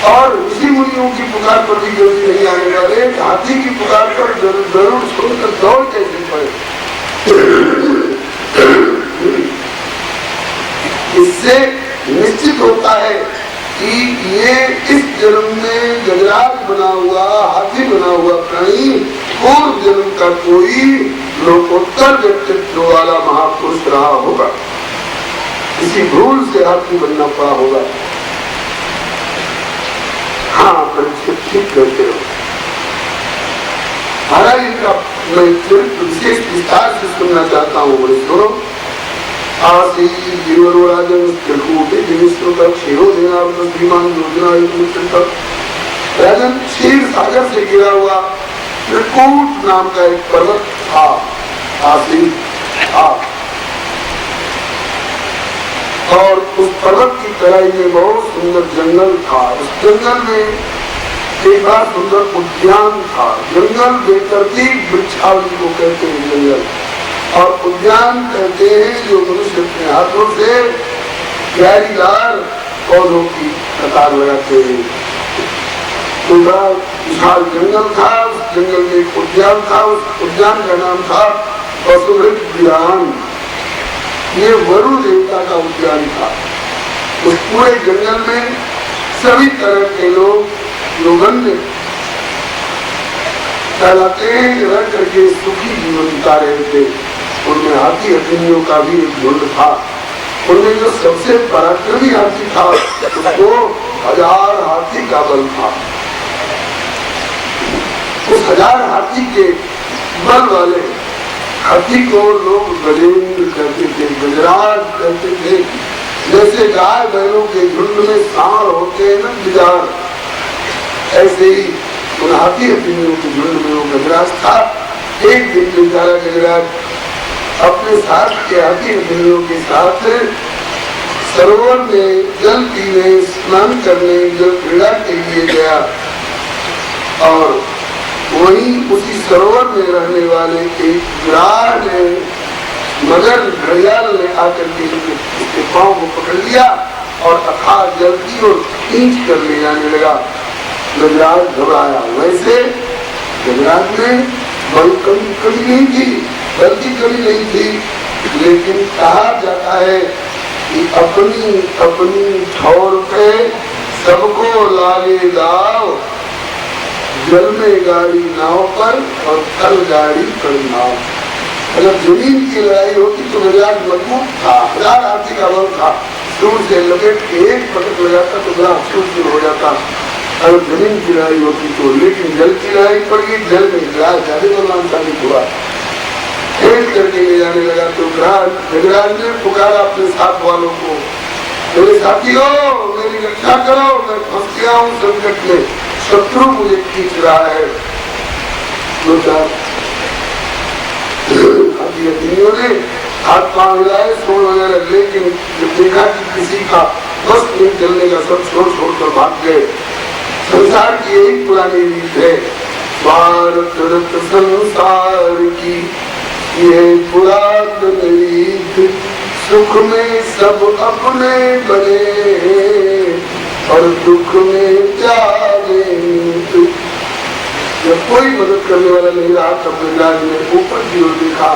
और ऋषि मुनियों की पुकार पर भी जल्दी नहीं आने वाले, हाथी की पुकार पर जरूर छोड़कर दौड़ कैसे पड़े? इससे निश्चित होता है कि ये इस जन्म में गजराज बना हुआ, हाथी बना हुआ प्राणी पूर्व जन्म का कोई लोकोत्तर व्यक्तित्व वाला महापुरुष रहा होगा, किसी भूल से हाथी बनना पड़ा होगा। हाँ परीक्षित ठीक करते हो। महाराज इनका मैं विशेष विस्तार से सुनना चाहता हूँ, बोले सुनो। आसी गिरिवरोराजन त्रिकूटे दिविष्णु का क्षीरो देना श्रीमान योजना राजन क्षीर सागर से गिरा हुआ त्रिकूट नाम का एक पर्वत था। आसी था और उस पर्वत की तराई में बहुत सुंदर जंगल था। उस जंगल में एक बड़ा सुंदर उद्यान था। जंगल बेतरतीब वृक्षावली को कहते हैं जंगल, और उद्यान कहते हैं जो मनुष्य अपने हाथों से क्यारीदार पौधों की कतार लगाते हैं। तो बड़ा विशाल जंगल था, उस जंगल में एक उद्यान था, उस उद्यान का नाम था वसुवृक्ष विहान। ये वरुण देवता का उद्यान था। उस पूरे जंगल में सभी तरह के लोग जो गन्य कहलाते हैं रह करके सुखी जीवन बिता रहे थे। उनमें हाथी हथिनियों का भी एक झुंड था। उनमें जो सबसे पराक्रमी हाथी था उसको 1000 हाथी का बल था। उस 1000 हाथी के बल वाले हाथी को लोग गजेंद्र कहते थे, गजराज कहते थे। जैसे गाय बैलों के झुंड में सांड होते हैं न बिजार, ऐसे ही उन हाथी हथिनियों के झुंड में वो गजराज था। एक दिन बेचारा गजराज अपने साथ के हाथी हथिनियों के साथ सरोवर में जल पीने, स्नान करने, जल क्रीड़ा के लिए गया, और वहीं उसी सरोवर में रहने वाले एक ग्राह ने, मगर घड़ियाल ने आकर के उसके पांव को पकड़ लिया और अथाह जल्दी और खींच कर ले जाने लगा। गजराज घबराया। वैसे गजराज में बल कमी नहीं थी, बल की कमी नहीं थी, लेकिन कहा जाता है कि अपनी अपनी ठौर पे सबको लागे दाव, जल में गाड़ी नाव पर और थल गाड़ी पर नाव। अगर जमीन की लड़ाई होती तो गजराज मजबूत था, 1000 हाथी का बल था, दूर से लपेट के एक पटक लगाता तो बड़ा चूर हो जाता अगर जमीन की लड़ाई होती तो। लेकिन जल की लड़ाई पड़ गई, जल में ज्यादा बलवान साबित हुआ, खेल करके ले जाने लगा। तो गजराज ने पुकारा अपने साथ वालों को, मेरे साथियों मेरी रक्षा करो, मैं फंस गया हूँ संकट में, शत्रु मुझे खींच रहा है। दो चार हथिनियों ने हाथ पांव हिलाए, सोन वगैरह, लेकिन जब देखा कि किसी का बस नहीं चलने का, सब छोड़कर भाग गए। संसार की एक पुरानी रीत है, भारत रत्न संसार की ये पुरातन रीत, सुख में सब अपने बने और दुख में जाने। जब कोई मदद करने वाला नहीं रहा। तब गजराज ने ऊपर की ओर देखा,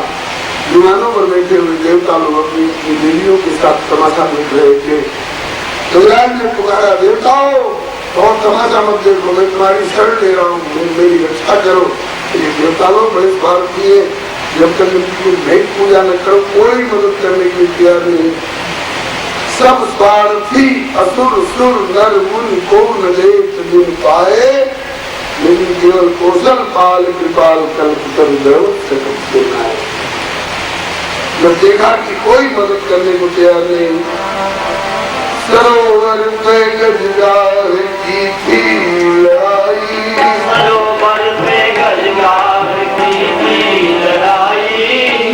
विमानों पर बैठे हुए देवता लोग अपनी देवियों के साथ तमाशा देख रहे थे। गजराज ने पुकारा, देवताओं और तमाशा मत देखो, मैं तुम्हारी शरण ले रहा हूँ, मेरी रक्षा करो। ये देवता लोग बड़े स्वार्थी है, जब तक इनकी भेंट पूजा न करो कोई मदद करने के लिए तैयार नहीं। सब स्वार्थी असुर सुर नर मुनि को न लेत गुण पाए, लेकिन केवल कौशल पाल कृपाल कल्प है। जब देखा कि कोई मदद करने को तैयार नहीं, सरोवर पे गजराज की थी लड़ाई, सरोवर पे गजराज की थी लड़ाई,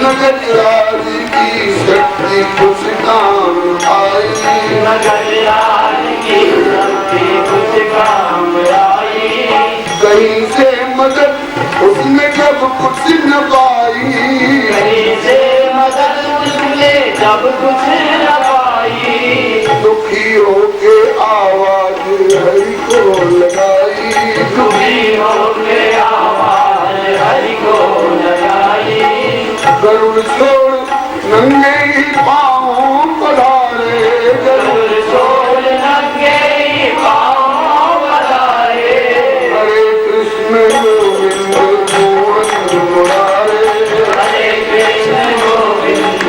न गजराज की शक्ति कुछ काम आई, न गजराज की शक्ति कुछ काम आई, कहीं से मदद उसने जब कुछ न पाई, कहीं से मदद उसने जब कुछ न पाई, दुखी होके आवाज हरि को लगाई, दुखी होके आवाज हरि को लगाई, गरुड़ छोड़ नंगे ही पाँव पधारे, गरुड़ छोड़ नंगे ही पाँव पधारे, हरे कृष्ण गोविंद मोहन मुरारे, हरे कृष्ण गोविंद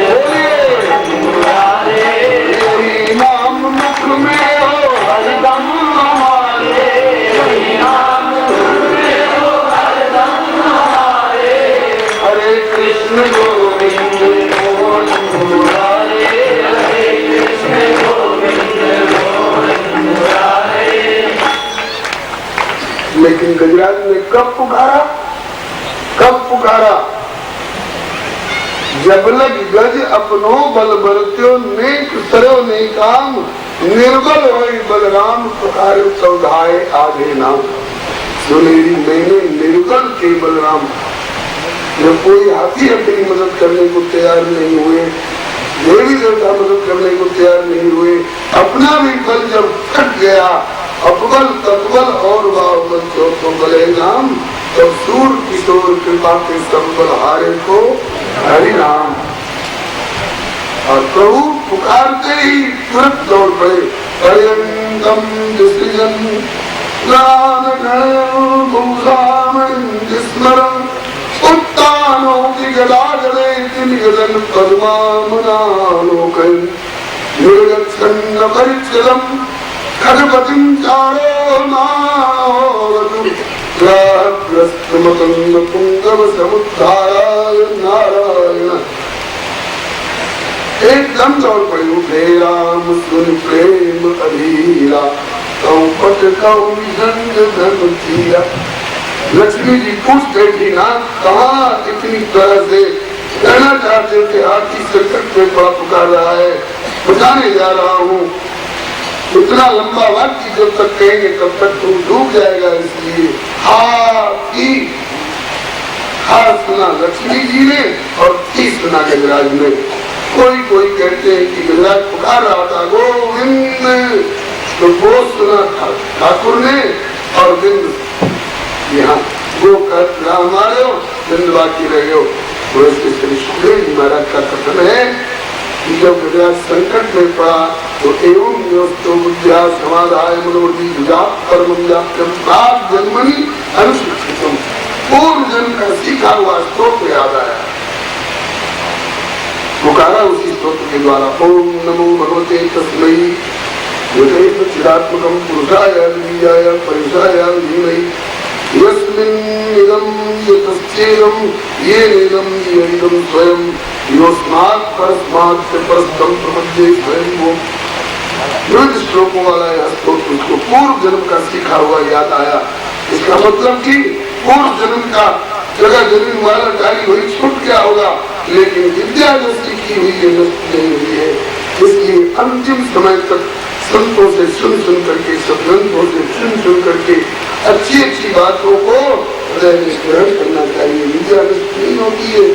मुरारे, यही नाम मुख में हो हरदम हमारे, यही नाम में हो हरदम हमारे, हरे कृष्ण गोविंद मोहन मुरारे। हरे कृष्ण गोविंद मुरारे। लेकिन गजराज ने कब पुकारा, कब पुकारा? जब लग गज अपनो बल बरत्यो नेक सरो नहीं काम, निर्बल होई बलराम पुकारे सौधाए आगे नाम। सुनेरी मैंने निर्बल के बलराम, जब कोई हाथी अपनी मदद करने को तैयार नहीं हुए, देवी देवता मदद करने को तैयार नहीं हुए, अपना भी बल जब थक गया, अपबल तत्बल और बाहुबल तो बले नाम, तब सूर किशोर कृपा के संबल हारे को हरि नाम। और प्रभु पुकारते ही तुरंत दौड़ पड़े, पर्यंतम दुसृजन प्राण स्मरण उत्तानो की गदा गले निगदन पद्मामनालोकन निर्गच्छन्न परिच्छलम खगपतिं चारो नावतु ग्रस्तमतंग पुंगव समुद्धाराय नारायण। एकदम दौड़ पड़ी, उठे राम सुन प्रेम अधीरा, कौं पट कौं संग धन थीरा। लक्ष्मी जी पूछ बैठी ना, कहाँ इतनी तरह से कहना चाहते थे, हाथी संकट में पड़ा पुकार रहा है, बचाने जा रहा हूँ। इतना लंबा वाक्य जब तक कहेंगे तब तक तुम डूब जाएगा, इसलिए हाथी हा सुना लक्ष्मी जी ने और थी सुना गजराज ने। कोई कहते हैं कि गजराज पुकार रहा था गोविंद, तो वो सुना ठाकुर ने और बिंद यहाँ वो कर हमारे बिंद बाकी रहे हो। वैसे श्री सुखदेव जी महाराज का कथन है कि जब गजराज संकट में पड़ा तो एवं योस्तो बुद्धिया समाधाय मनोरथी विजात परमं जाप्यम प्राग जन्मनि अनुशिक्षितम, पूर्व जन्म का सीखा हुआ स्तोत्र याद आया, पुकारा उसी स्तोत्र के द्वारा, ओम नमो भगवते तस्मै यथैव चिदात्मकं पुरुषाय बीजाय परिषाय धीमहि यस्मिन् इदं यतश्चेदं येनेदं येदं स्वयं योस्मात् परस्मात् च परस्तं प्रपद्ये स्वयं वो। विविध श्लोकों वाला यह स्तोत्र उसको पूर्व जन्म का सीखा हुआ याद आया। इसका मतलब कि पूर्व जन्म का जगह जमीन वाला डाली हुई छूट गया होगा, लेकिन विद्या जो सीखी हुई है नष्ट नहीं हुई है। इसलिए अंतिम समय तक संतों से सुन करके, सदग्रंथों से सुन करके अच्छी बातों को हृदय में ग्रहण करना चाहिए। विद्या नष्ट नहीं होती है,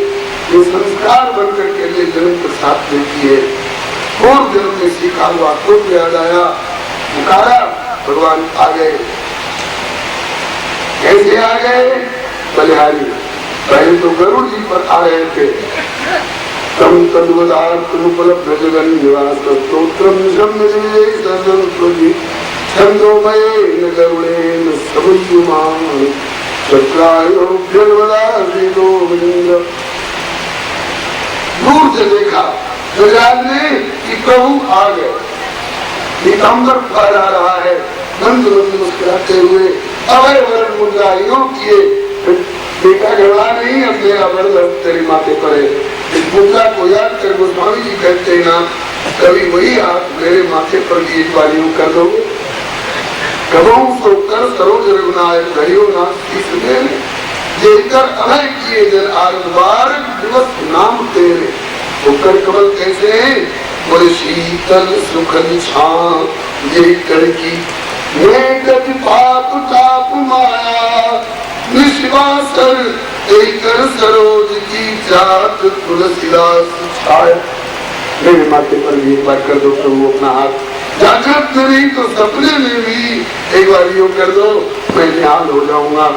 ये संस्कार बन करके अगले जन्म का साथ देती है। पूर्व जन्म में सीखा हुआ खुद याद आया, पुकारा, भगवान आ गए। कैसे आ गए? बलिहारी पहले तो गरुड़ जी पर आ रहे थे। तम तद्वदात्मुपलब्ध जगन निवास स्तोत्रम शम्य छंदोमयेन गरुड़ेन समुद्यमान चक्रायोभ्यर्वदासीनो विंद्र। दूर से देखा गजराज ने कि प्रभु आ गए, पीताम्बर फहरा रहा है, मंद मंद मुस्कुराते हुए अभय वरण मुद्रा योग किए। बेटा गड़ा नहीं, अब मेरा बड़ तेरे माथे पर है। इस मुद्रा को याद कर गोस्वामी जी कहते हैं ना, कभी वही हाथ मेरे माथे पर भी एक बार यूं कर दोगे। कबहू तो कर सरोज रघुनायक धरियो नाथ जेकर अभय किए जन आरद्वार दिवस नाम तेरे। तो कर कमल कैसे हैं? बोले शीतल सुखद छां ये कर की गति पाप ताप माया निश्वासर कर सरोज की जात तुलसीदास छाया। मेरे माथे पर भी एक बार कर दो प्रभु अपना हाथ, जागृत में नहीं तो सपने में भी एक बार यूं कर दो, मैं निहाल हो जाऊंगा।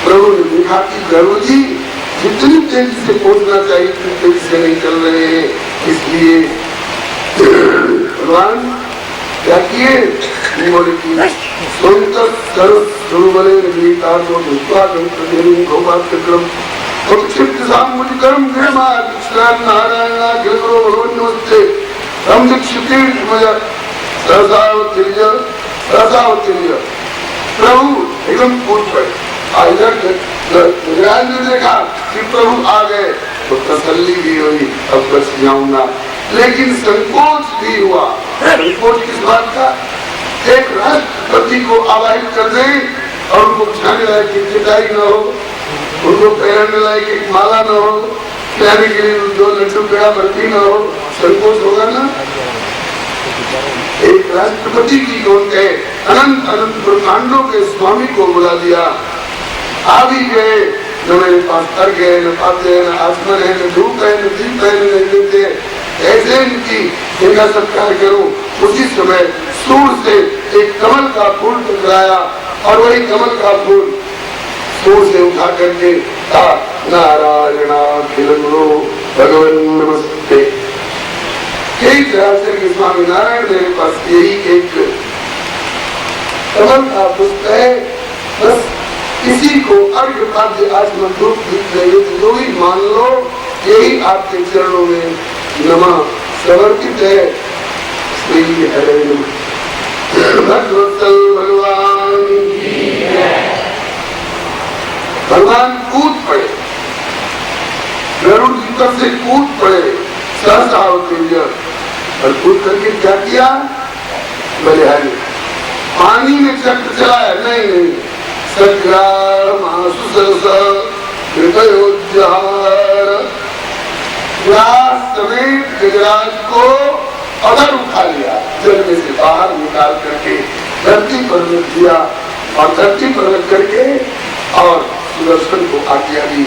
प्रभु ने देखा कि गरुड़ जी जितनी तेजी से पहुंचना चाहिए उतनी तेजी से नहीं चल रहे हैं, इसलिए भगवान क्या किए? बोले कि प्रभु एकदम कूद पड़े। गुजरात ने देखा कि प्रभु आ गए तो तसल्ली भी हुई, अब बस जाऊंगा। लेकिन संकोच भी हुआ। संकोच किस बात का? एक राष्ट्रपति को आवाहित कर दें और उनको बिछाने लायक एक चटाई न हो, उनको पहनने लायक एक माला न हो, पहनने के लिए 2 लड्डू पेड़ा बर्फी न हो, संकोच होगा ना? एक राष्ट्रपति की कौन कहे, अनंत अनंत ब्रह्मांडों के स्वामी को बुला दिया। आ भी गए, न मेरे पास अर्घ है, न पाद्य है, न आसमन है, न धूप है, न दीप है, न नैवेद्य है, ऐसे इनका सत्कार करूं। उसी समय सूर से एक कमल का फूल टकराया और वही कमल का फूल सूर से उठा करके था नारायणाखिल गुरु भगवान नमस्ते। कई चराचर के स्वामी नारायण मेरे पास यही एक कमल का पुष्प है, बस इसी को अर्घ पाद्य आचमन धूप दीप नैवेद्य जो ही मान लो, यही आपके चरणों में नमः समर्पित है। श्री हरे भगवत्सल भगवान भगवान कूद पड़े, गरुड़ जी पर से कूद पड़े सहसा और कूद करके क्या किया? बलिहारी पानी में चक्र चलाया, नहीं नहीं समेत गजराज को अगर उठा लिया, जल में से बाहर निकाल करके धरती पर रख दिया और धरती पर रख करके और सुदर्शन को आज्ञा दी।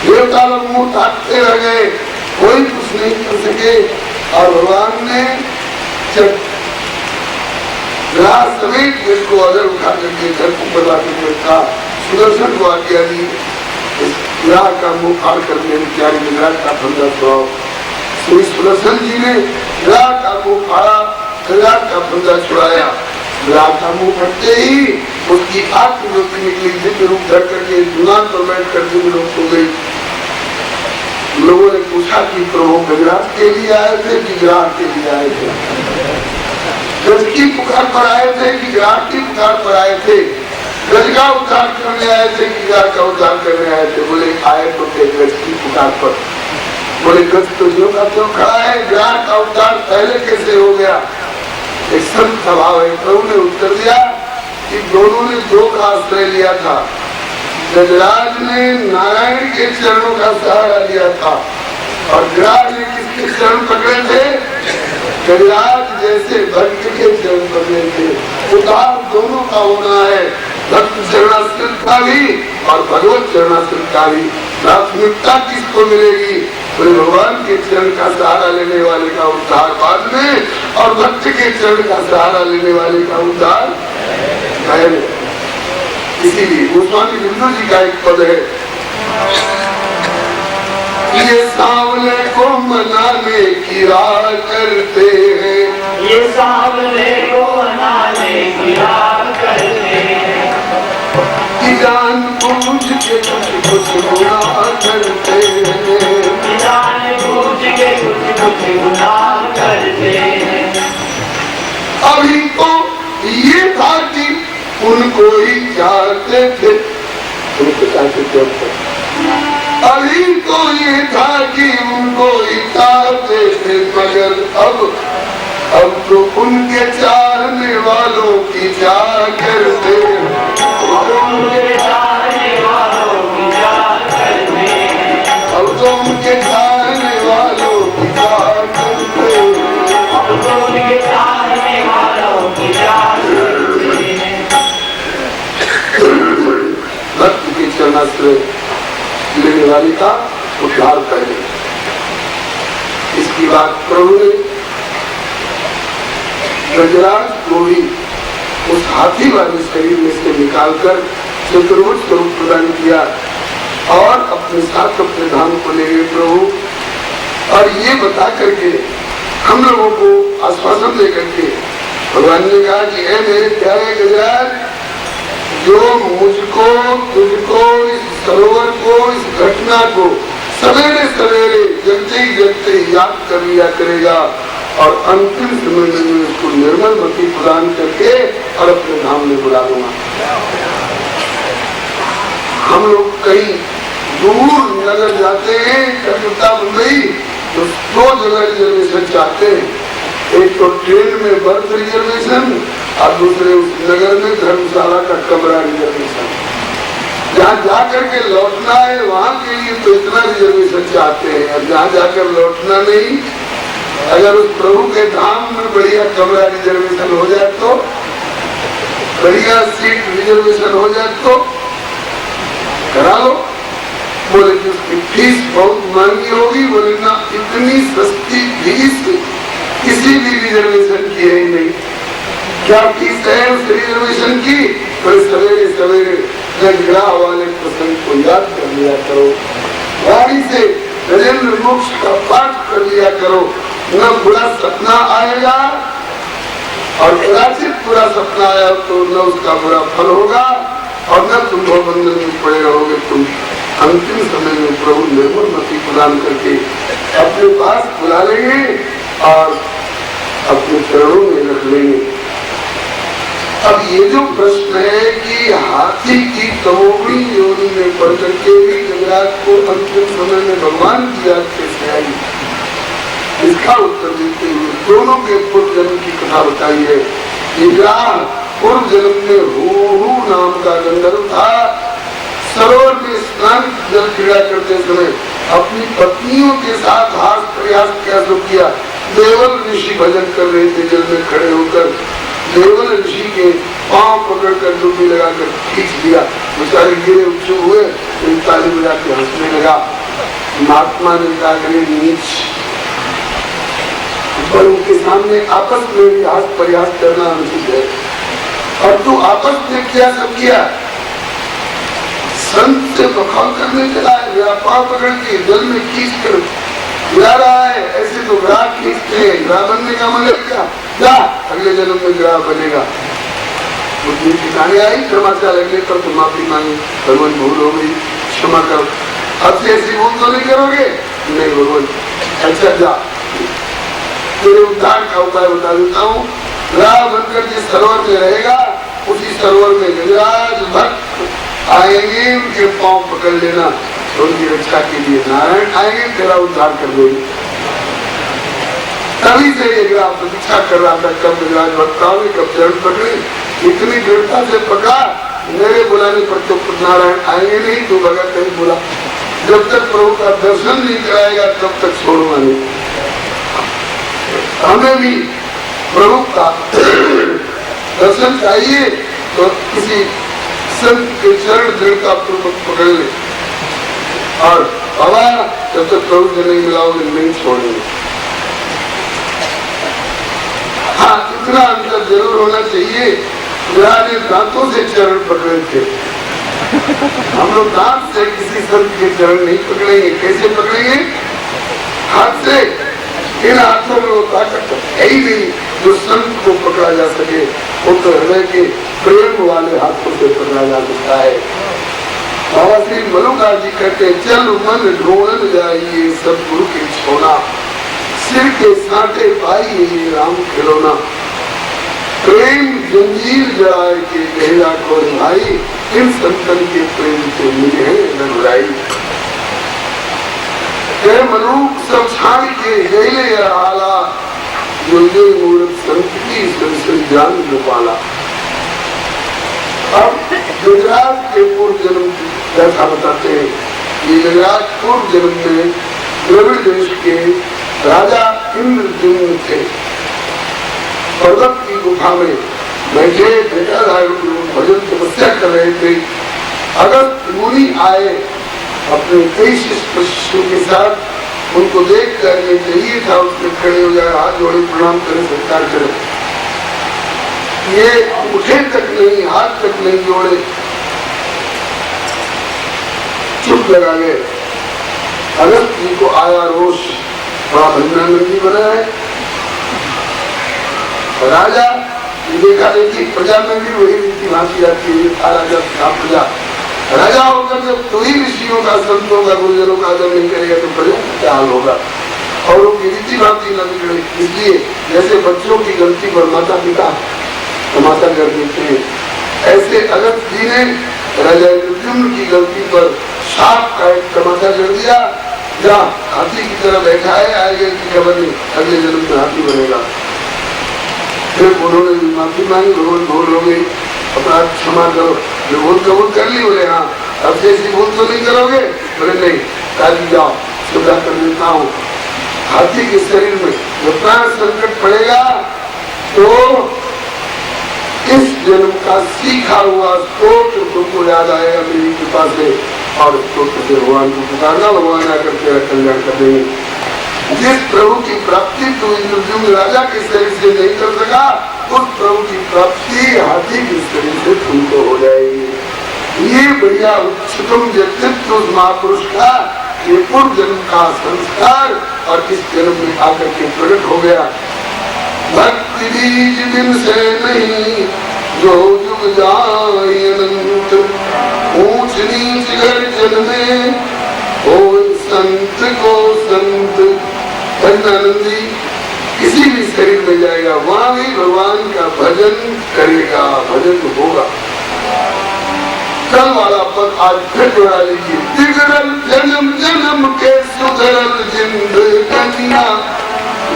देवता लोग मुंह ताकते रह गए, कोई कुछ नहीं कर सके। और भगवान ने जब ग्रास समेत इसको अगर उठा करके घर को बता के रखा, सुदर्शन को आज्ञा दी इस ग्राह का मुंह फाड़ कर मेरी प्यारी विराट का फंदा छुड़ाओ। श्री सुदर्शन जी ने ग्राह का मुंह फाड़ा, विराट का फंदा छुड़ाया। विराट का मुंह फटते ही उसकी आंख ज्योति निकली, दिव्य रूप धर करके जुनान पर बैठ कर दिव्य रूप हो गई। लोगों ने पूछा कि प्रभु गजराज के लिए आए थे कि ग्राह के लिए आए थे? गज की पुकार पर आए थे कि ग्राह की पुकार पर आए थे? गज का उद्धार करने आए थे कि ग्राह का उद्धार करने आए थे? बोले आए तो थे गज की पुकार पर। बोले गज तो जो का क्यों खड़ा है, ग्राह का उद्धार पहले कैसे हो गया? एक संत स्वभाव है। प्रभु ने उत्तर दिया कि दोनों ने 2 का आश्रय लिया था। गजराज ने नारायण के चरणों का सहारा लिया था और ग्राह ने किसके चरण पकड़े थे? गजराज जैसे भक्त के चरण पकड़े थे। उद्धार दोनों का होना है, भक्त चरणाश्रित का भी और भगवत चरणाश्रित का भी। प्राथमिकता किसको मिलेगी? बोले भगवान के चरण का सहारा लेने वाले का उद्धार बाद में, और भक्त के चरण का सहारा लेने वाले का उद्धार पहले। इसीलिए गोस्वामी बिंदु जी का एक पद है, ये सांवले को मनाने की राह करते हैं, ये सांवले को मनाने की राह करते हैं, कि जान बूझ के कुछ गुनाह करते हैं, कि जान बूझ के कुछ गुनाह करते हैं। अभी तो ये था कि उनको ही चाहते थे, उनको चाहते थे, अभी तो ये था कि उनको ही चाहते थे, मगर अब तो उनके चाहने वालों की क्या करते, उनके चाहने वालों की क्या करते, अब तो उनके चाहने वालों की क्या करते, अब तो उनके चाहने वालों की क्या करते। भक्त के चरणाश्रय लेने वाले का उद्धार करे। इसकी बात प्रभु ने गजराज को भी उस हाथी वाले शरीर में से निकालकर चतुर्भुज स्वरूप प्रदान किया और अपने साथ अपने धाम को ले गए प्रभु। और ये बता करके हम लोगों को आश्वासन दे करके भगवान ने कहा कि ऐ मेरे प्यारे गजराज, जो मुझको तुझको इस सरोवर को इस घटना को सवेरे सवेरे जगते ही याद कर लिया करेगा और अंतिम समय में मैं उसको निर्मल मति प्रदान करके और अपने धाम में बुला लूंगा। हम लोग कहीं दूर नगर जाते हैं, कलकत्ता मुंबई, तो 2 जगह रिजर्वेशन चाहते हैं, एक तो ट्रेन में बर्थ रिजर्वेशन और दूसरे उस नगर में धर्मशाला का कमरा रिजर्वेशन। जहाँ जाकर के लौटना है वहाँ के लिए तो इतना रिजर्वेशन चाहते हैं, और जहाँ जाकर लौटना नहीं, अगर उस प्रभु के धाम में बढ़िया कमरा रिजर्वेशन हो जाए तो, बढ़िया सीट रिजर्वेशन हो जाए तो करा लो। बोले कि उसकी फीस बहुत महंगी होगी। बोले ना, इतनी सस्ती फीस किसी भी रिजर्वेशन की है ही नहीं। क्या फीस है उस रिजर्वेशन की? बोले सवेरे सवेरे जगराह वाले प्रसंग को याद कर लिया करो, वाणी से गजेंद्र मोक्ष का पाठ कर लिया करो, न बुरा सपना आएगा, और कदाचित बुरा सपना आया तो न उसका बुरा फल होगा और न तुम बंधन में पड़े रहोगे। तुम अंतिम समय में प्रभु निर्मल मति प्रदान करके अपने पास बुला लेंगे और अपने चरणों में रख लेंगे। अब ये जो प्रश्न है कि हाथी की तमोगुणी योनि में पढ़ करके भी जगराज को अंतिम समय में भगवान की याद कैसे आई, इसका उत्तर देते हुए दोनों के पूर्व जन्म की कथा बताई है। पूर्व जन्म में हूहू नाम का गंधर्व था। सरोवर में स्नान जल क्रीड़ा करते समय अपनी पत्नियों के साथ हास प्रयास क्या किया। देवल ऋषि भजन कर रहे थे, जल में खड़े होकर देवल ऋषि के पांव पकड़कर डुबकी लगाकर खींच दिया। बेचारे गिरे, उत्सुक हुए, ताली बजा के हंसने लगा। महात्मा ने कहा, नीच, पर उनके सामने आपस में भी हास प्रयास करना अनुचित है, और तू आपस में क्या सब किया? संत से बखाव करने चला है, मेरा पांव पकड़ के जल में खींच कर गिरा रहा है। ऐसे तो ग्राह खींचते हैं, ग्राह बनने का मतलब क्या? जा, अगले जन्म में ग्राह बनेगा। उतनी ठिकाने आई, क्षमा लगने पर तो माफी मांगी, भगवान भूल हो गई, क्षमा करो। अब से ऐसी भूल तो नहीं करोगे? नहीं भगवान। अच्छा जा, तेरे उद्धार का उपाय बता देता हूँ। ग्राह बनकर जिस सरोवर में रहेगा, उसी सरोवर में गजराज भक्त आएंगे, उनके पांव पकड़ लेना, तो उनकी रक्षा के लिए नारायण आएंगे, तेरा उद्धार कर देंगे। तभी से ये ग्राह प्रतीक्षा कर रहा था, कब गजराज भक्त आओगे, कब चरण पकड़े। इतनी दृढ़ता से पकड़ा, मेरे बुलाने पर तो नारायण आएंगे नहीं, तो भगत नहीं बोला, जब तक प्रभु का दर्शन नहीं कराएगा तब तक छोड़ूंगा नहीं। हमें भी प्रभु का दर्शन चाहिए तो किसी संत के चरण दृढ़ता पूर्वक पकड़ ले और जब तक प्रभु से नहीं मिलाओगे नहीं छोड़ेंगे। हाँ, इतना अंतर जरूर होना चाहिए। पुराने दांतों से चरण पकड़े थे, हम लोग दांत से किसी संत के चरण नहीं पकड़ेंगे। कैसे पकड़ेंगे? हाथ से। इन हाथों में वो ताकत है ही नहीं जो संत को पकड़ा जा सके। वो तो हृदय के प्रेम वाले हाथों से पकड़ा जा सकता है। बाबा श्री मल्लिकार्जुन जी कहते, चल मन ढूंढन जाइए सतगुरु के छोना, सिर के साटे पाइए राम खिलौना, प्रेम जंजीर जड़ाए के गहरा को भाई, इन संतन के प्रेम से मिले हैं रघुराई। मनुख सब छाड़ के गहले आला, जो ये मूर्ख संत की संसद जान गोपाला। अब गुजरात के पूर्व जन्म की कथा बताते हैं। ये गुजरात पूर्व जन्म में द्रविड़ देश के राजा इंद्रद्युम्न थे। पर्वत की गुफा में बैठे बेटाधारी भजन तपस्या कर रहे थे। अगस्त मुनि आए अपने कई शिष्यों के साथ। उनको देख कर ये चाहिए था उसमें खड़े हो जाए, हाथ जोड़े प्रणाम करें, सत्कार करें। ये उठे तक नहीं, हाथ तक नहीं जोड़े, चुप लगा गए। अगस्त जी को आया रोष, बड़ा भजनानंदी बना है। राजा देखा देखी प्रजा में भी वही रीति भांति आती है। राजा था प्रजा, राजा होकर जब तो ही ऋषियों का, संतों का, गुरुजनों का आदर नहीं करेगा तो प्रजा का क्या हाल होगा। और उनकी रीति भांति न बिगड़े, इसलिए जैसे बच्चों की गलती पर माता पिता तमाशा कर देते हैं, ऐसे अगस्त जी ने राजा इंद्रद्युम्न की गलती पर साफ का एक तमाशा कर दिया। जा हाथी की तरह बैठा है, आगे की खबर नहीं, अगले जन्म में हाथी बनेगा। फिर उन्होंने माफी मांगी, भगवान भूल हो गई, अपराध क्षमा करो। जो भूल कबूल कर ली, बोले हाँ अब से ऐसी भूल तो नहीं करोगे। बोले नहीं, काली जाओ, सुधा कर देता हूँ। हाथी के शरीर में जब प्राण संकट पड़ेगा तो इस जन्म का सीखा हुआ स्तोत्र तुमको याद आएगा मेरी कृपा से, और स्तोत्र से भगवान को पुकारना, भगवान आकर तेरा कल्याण कर देंगे। जिस प्रभु की प्राप्ति तू इंद्रद्युम्न राजा के शरीर से नहीं कर सका, उस प्रभु की प्राप्ति हाथी के शरीर से तुमको हो जाएगी। ये बढ़िया उच्चतम व्यक्तित्व उस महापुरुष का ये पूर्व जन्म का संस्कार और इस जन्म में आकर के प्रकट हो गया। भक्ति बीज बिन से नहीं जो जुग जाए अनंत, ऊंच नीच गर्जन में हो संत को संत। भजनानंदी किसी भी शरीर में जाएगा, वहां भी भगवान का भजन करेगा, भजन होगा। कल वाला पद आज फिर दोहरा लीजिए। बिगड़ल जन्म जन्म के सुधरल जिंदगनिया,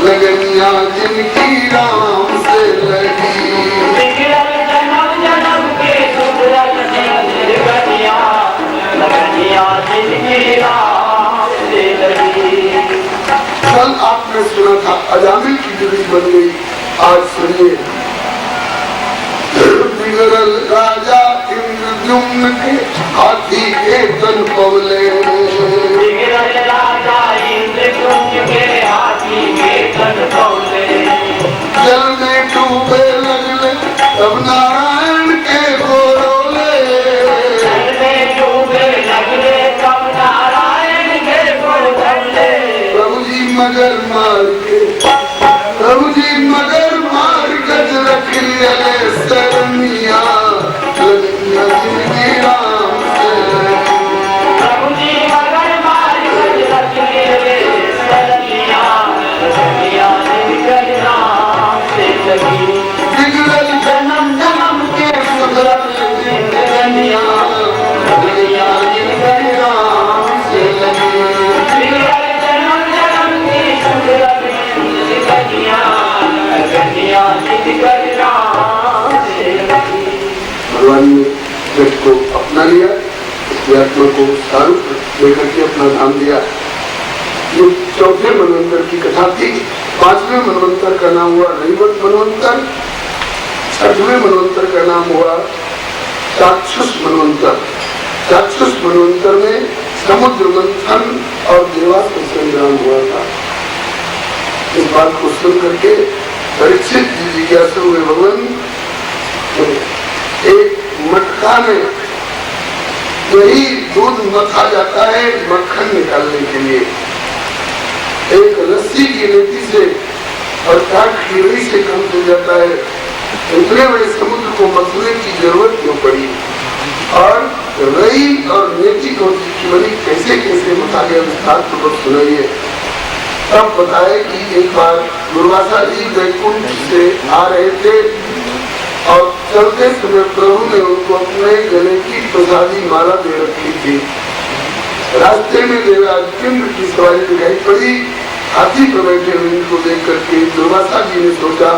लगनिया जिनकी राम से लगी। बिगड़ल जन्म जन्म के सुधरल जिंदगनिया, लगनिया जिनकी राम से लगी। कल आपने सुना था अजामिल की जुड़ी बन गई, आज सुनिए। बिगड़ल राजा इंद्रद्युम्न के हाथी के तन पवले, बिगड़ल राजा इंद्रद्युम्न के हाथी के तन पवले। जल में डूबे लगले तब नारायण के बोले, जल में डूबे लगले तब नारायण के बोले। प्रभु जी मगर मार के, प्रभु जी मगर मार गज रख लिया सरनिया, लगनिया जिनकी राम से। प्रभु जी मगर मार गज रख लिए सरनिया, लगनिया जिनकी राम से लगी। बिगड़ल जन्म जन्म के सुधरल जिंदगनिया, लगनिया जिनकी राम से लगी। बिगड़ल जन्म जन्म के सुधरल जिंदगनिया, लगनिया जिनकी राम से लगी। भगवान ने जग को अपना लिया, इसलिए आत्मा को सारूप लेकर के अपना धाम दिया। ये चौथे मनवंतर की कथा थी। पांचवें मनवंतर का नाम हुआ रैवत मनवंतर, छठवें मनवंतर का नाम हुआ चाक्षुष मनवंतर। चाक्षुष मनवंतर में समुद्र मंथन और देवासुर संग्राम हुआ था। इस बात को सुन करके परीक्षित जी जिज्ञासु हुए, भगवान एक मटका में यही दूध मथा जाता है मक्खन निकालने के लिए, एक रस्सी की नीति से और काट की रही से कम हो जाता है, इतने बड़े समुद्र को मथने की जरूरत क्यों पड़ी? और रई और नेति को कैसे कैसे मथा गया विस्तार पूर्वक सुनाइए। तब बताए कि एक बार दुर्वासा जी वैकुंठ से आ रहे थे और चलते समय प्रभु ने उनको अपने गले की प्रसादी माला दे रखी थी। रास्ते में देवराज इंद्र की सवारी दिखाई पड़ी, हाथी पर बैठे हुए इनको देख करके दुर्वासा जी ने सोचा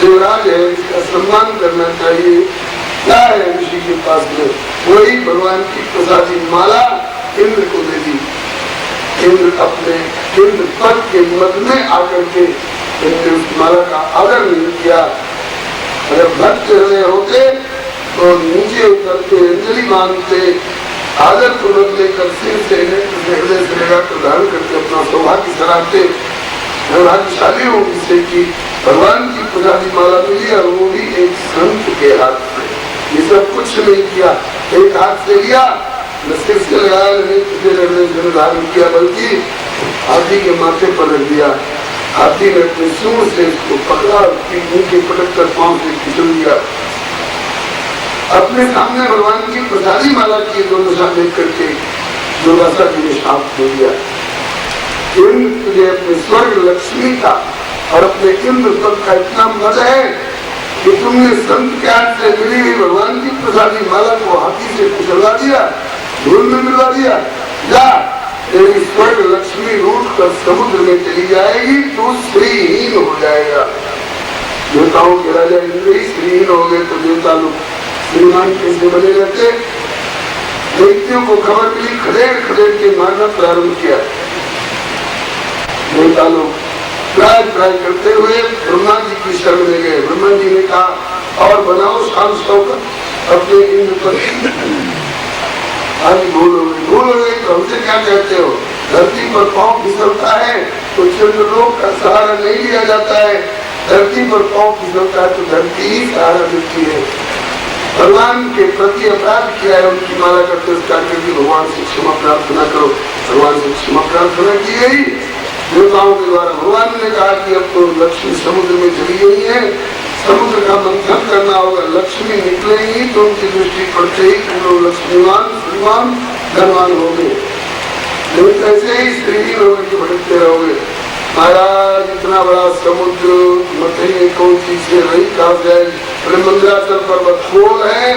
देवराज है, इसका सम्मान करना चाहिए, क्या है ऋषि के पास में? वही भगवान की प्रसादी माला इंद्र को दे दी। इंद्र अपने इंद्र पद के मद में आकर के उस माला का आदर नहीं किया। अगर भक्त हृदय होते तो नीचे उतर के अंजलि मांगते, आदर पूर्वक लेकर सिर से हृदय से लगाकर धारण करके अपना सौभाग्य सराहते। भाग्यशाली हूँ जिससे कि भगवान की प्रसादी माला मिली और वो भी एक संत के हाथ से। ये सब कुछ नहीं किया, एक हाथ से लिया, न सिर से लगाया, नहीं धारण किया, बल्कि हाथी के माथे पर रख दिया। हाथी ने अपने सूंड से इसको पकड़ा, नीचे पटक कर पांव से खिंचल दिया। अपने सामने भगवान की प्रसादी माला की दोनों साथ देख करके दुर्वासा जी ने शाप दे दिया। तुझे अपने स्वर्ग लक्ष्मी का और अपने इंद्र पद का इतना मद है कि तुमने संत के हाथ से मिली हुई भगवान की प्रसादी माला को हाथी से कुचलवा दिया, धूल में मिलवा दिया। जा, तेरी स्वर्ग लक्ष्मी रूठ कर समुद्र में चली जाएगी, तू श्रीहीन हो जाएगा। देवताओं के राजा इंद्र ही श्रीहीन हो गए तो देवता लोग श्रीमान कैसे बने रहते? दैत्यों को खबर मिली, खदेड़ खदेड़ के मारना प्रारंभ किया। देवता लोग प्राय प्राय करते हुए ब्रह्मा जी की शरण में गए। ब्रह्मा जी ने कहा और बनाओ शाम शौकत अपने इंद्र पर। आज बोलोगे तो हमसे क्या कहते हो? धरती पर पांव फिसलता है तो चंद्रलोक का सहारा नहीं लिया जाता है, धरती पर पांव फिसलता है तो धरती ही सहारा देती है। भगवान के प्रति अपराध किया है, उनकी माला करते करके भगवान से क्षमा प्रार्थना करो। भगवान से क्षमा प्रार्थना की गई देवताओं के द्वारा। भगवान ने कहा कि अब तो लक्ष्मी समुद्र में चली गई है, समुद्र का मंथन करना होगा, लक्ष्मी निकलेगी तो उनकी दृष्टि पड़ते ही तुम लोग लक्ष्मीवान श्रीमान धनवान हो गए, लेकिन ऐसे ही श्रीहीन होकर के भटकते रहोगे। महाराज इतना बड़ा समुद्र मथे कौन चीज से रही कहा जाए? मंदराचल पर्वत खोल है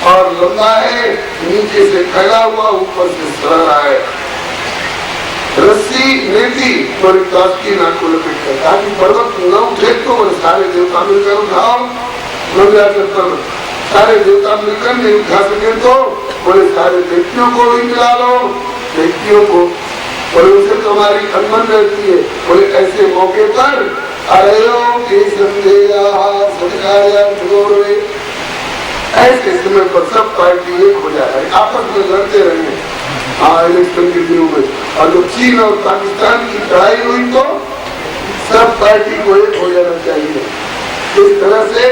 और लंबा है, नीचे से फैला हुआ, ऊपर से सरा है। रस्सी नेती और की नाक को लपेट कर ताकि पर्वत न उठे तो सारे देवता मिलकर उठाओ। मंदराचल पर्वत सारे देवता मिलकर नहीं उठा सके तो बोले सारे व्यक्तियों को भी मिला लो, व्यक्तियों को बोले उनसे तो हमारी अनबन रहती है। बोले ऐसे मौके पर ऐसे समय पर सब पार्टी एक हो जाए, आपस में लड़ते रहेंगे। हाँ, इलेक्शन के दिनों में और जब चीन और पाकिस्तान की लड़ाई हुई तो सब पार्टी को एक हो जाना चाहिए। इस तरह से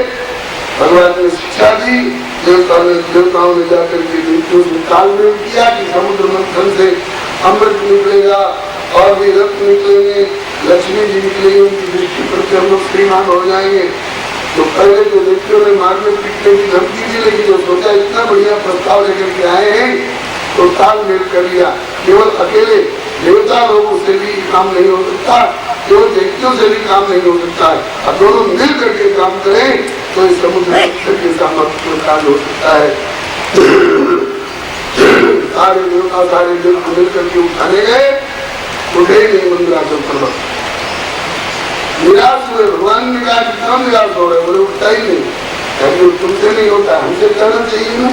भगवान ने शिक्षा दी। देवताओं ने जाकर के दैत्यों से तालमेल किया कि समुद्र मंथन से अमृत निकलेगा और भी रत्न निकलेंगे, लक्ष्मी जी निकलेंगे, उनकी दृष्टि पर हम लोग श्रीमान हो जाएंगे। तो पहले तो दैत्यों ने मारने पीटने की धमकी दी, लेकिन जो सोचा इतना बढ़िया प्रस्ताव लेकर के आए हैं तो तालमेल कर लिया। केवल अकेले देवता लोगों से भी काम नहीं हो सकता, केवल दैत्यों से भी काम नहीं हो सकता है। अब दोनों मिल करके काम करें तो इस समुद्र के सामर्थ्य कार्य हो सकता है। सारे देवता सारे देव को मिल करके उठाने गए, उठे नहीं मंदराचल पर्वत। निराश हुए। भगवान ने कहा कितना निराश हो रहे? बोले उठता ही नहीं। तुमसे नहीं होता, हमसे करना चाहिए ना।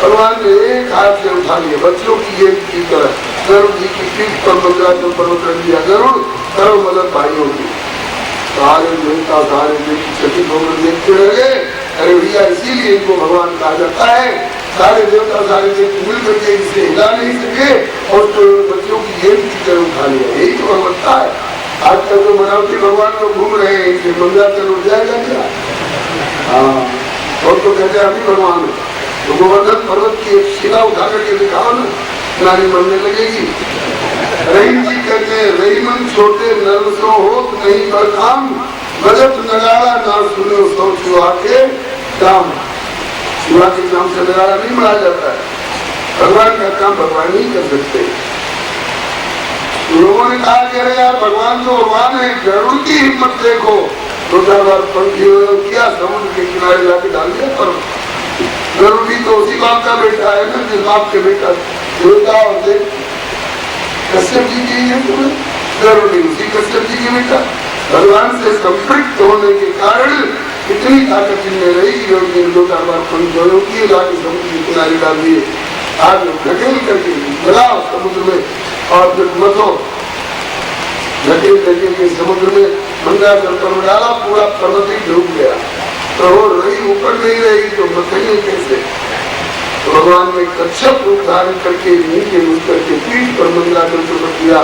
भगवान ने एक हाथ से उठा लिया बच्चों की गेंद की तरह, गरुड़ जी की पीठ पर मंदराचल पर्वत रख दिया। गरुड़ करो मदद भाइयों की। सारे देवता सारे चकित होकर देखते रहे। अरे भैया, इसीलिए इनको भगवान कहा जाता है सारे देवता सारे देव मिल करके इसे हिला नहीं सके और तो बच्चों की ये टीचर उठा लिया। यही तो भगवत्ता है। आजकल तो बनावटी भगवान लोग घूम रहे हैं, इसे मंगलाचरण उठ जाएगा क्या? हाँ, और तो कहते हैं अभी भगवान है। तो गोवर्धन पर्वत की एक शिला उठा करके दिखाओ ना, नानी मरने लगेगी। रहीम जी कहते हैं रहीमन छोटे नरसों होत नहीं पर काम, बजट नगाड़ा ना सुनो सौ शिवा के काम। शिवा के नाम से नगाड़ा नहीं मनाया जाता है। भगवान का काम भगवान ही कर सकते। लोगों ने कहा कि अरे यार भगवान तो भगवान है, गरुड़ की हिम्मत देखो। 2-4 बार पंखी किया, समुद्र के किनारे लाके डाल दिया। पर गरुड़ भी तो उसी बाप का बेटा है ना, जिस बाप के बेटा देवता और देव कश्यप जी की है तुम्हें, गरुड़ भी उसी कश्यप जी की बेटा। भगवान से संपृक्त होने के कारण इतनी ताकत इनमें रही कि 2-4 बार पंखी की लाके समुद्र के किनारे डाल दिए। आग ढकेल करके जलाओ समुद्र में और फिर मतो ढकेल ढकेल के समुद्र में मंदाचल पर्वत डाला, पूरा पर्वत ही डूब गया। तो वो रही ऊपर नहीं रही तो मथेंगे कैसे? तो भगवान ने कच्छप रूप धारण करके नीचे उठ करके पीठ पर मंदाचल पर्वत दिया।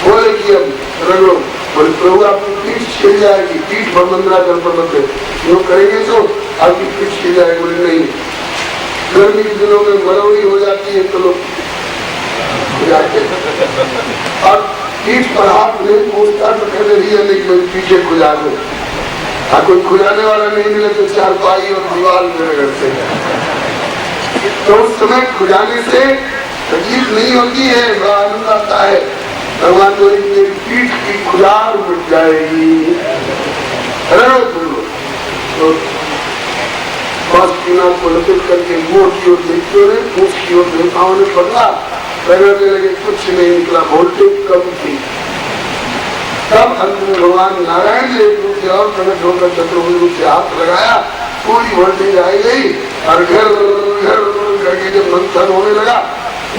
बोले कि अब रगड़ो, बोले प्रभु आपकी पीठ छिल जाएगी, पीठ पर मंदाचल पर्वत है, जो करेंगे तो आपकी पीठ छिल जाएगी। बोले नहीं, गर्मी के दिनों में मरौड़ी हो जाती है तो लोग और पीठ पर हाथ नहीं पूछता तो कहते रही है लेकिन मेरे पीछे खुजा दो। कोई खुजाने वाला नहीं मिले तो चारपाई और दीवार में रगड़ते हैं। तो उस समय खुजाने से तकलीफ नहीं होती है, बड़ा आनंद आता है। भगवान बोले मेरी पीठ की खुजार मिट जाएगी। तो बासुकीनाथ को लपेट करके मुंह की ओर देखते हुए पूछ की ओर देवताओं ने पकड़ा, रगड़ने लगे, कुछ नहीं निकला, वोल्टेज कम थी। तब अंत में भगवान नारायण ने एक रूप से और प्रकट होकर चतुर्भुज रूप से हाथ लगाया, पूरी वोल्टेज आई गई और घर घर करके जब मंथन होने लगा,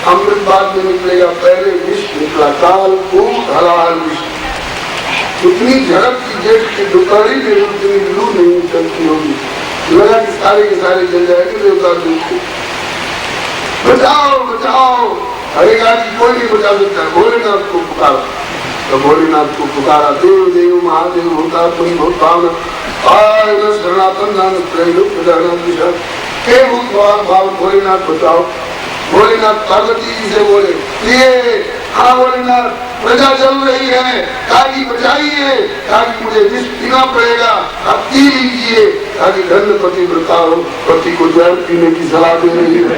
अमृत बाद में निकलेगा, पहले विष निकला, काल कूट हलाल विष। इतनी झड़प की जेठ की दुपहरी में उतनी लू नहीं चलती होगी, लगा कि सारे के सारे जल जाएंगे देवता देवते। बचाओ बचाओ, हरे जी कोई नहीं बचा सकता, भोलेनाथ को पुकारा। तो भोलेनाथ को पुकारा, देव देव महादेव होता तुम बहुत भावना शरणातन नान हे भाव भोलेनाथ बचाओ। भोलेनाथ पार्वती जी से बोले, ये हाँ भोलेनाथ प्रजा चल रही है, ताकि बचाइए, ताकि मुझे विष पीना पड़ेगा, आप पी लीजिए, ताकि धन्य पति व्रता हो। पति को जहर पीने की सलाह दे रही है।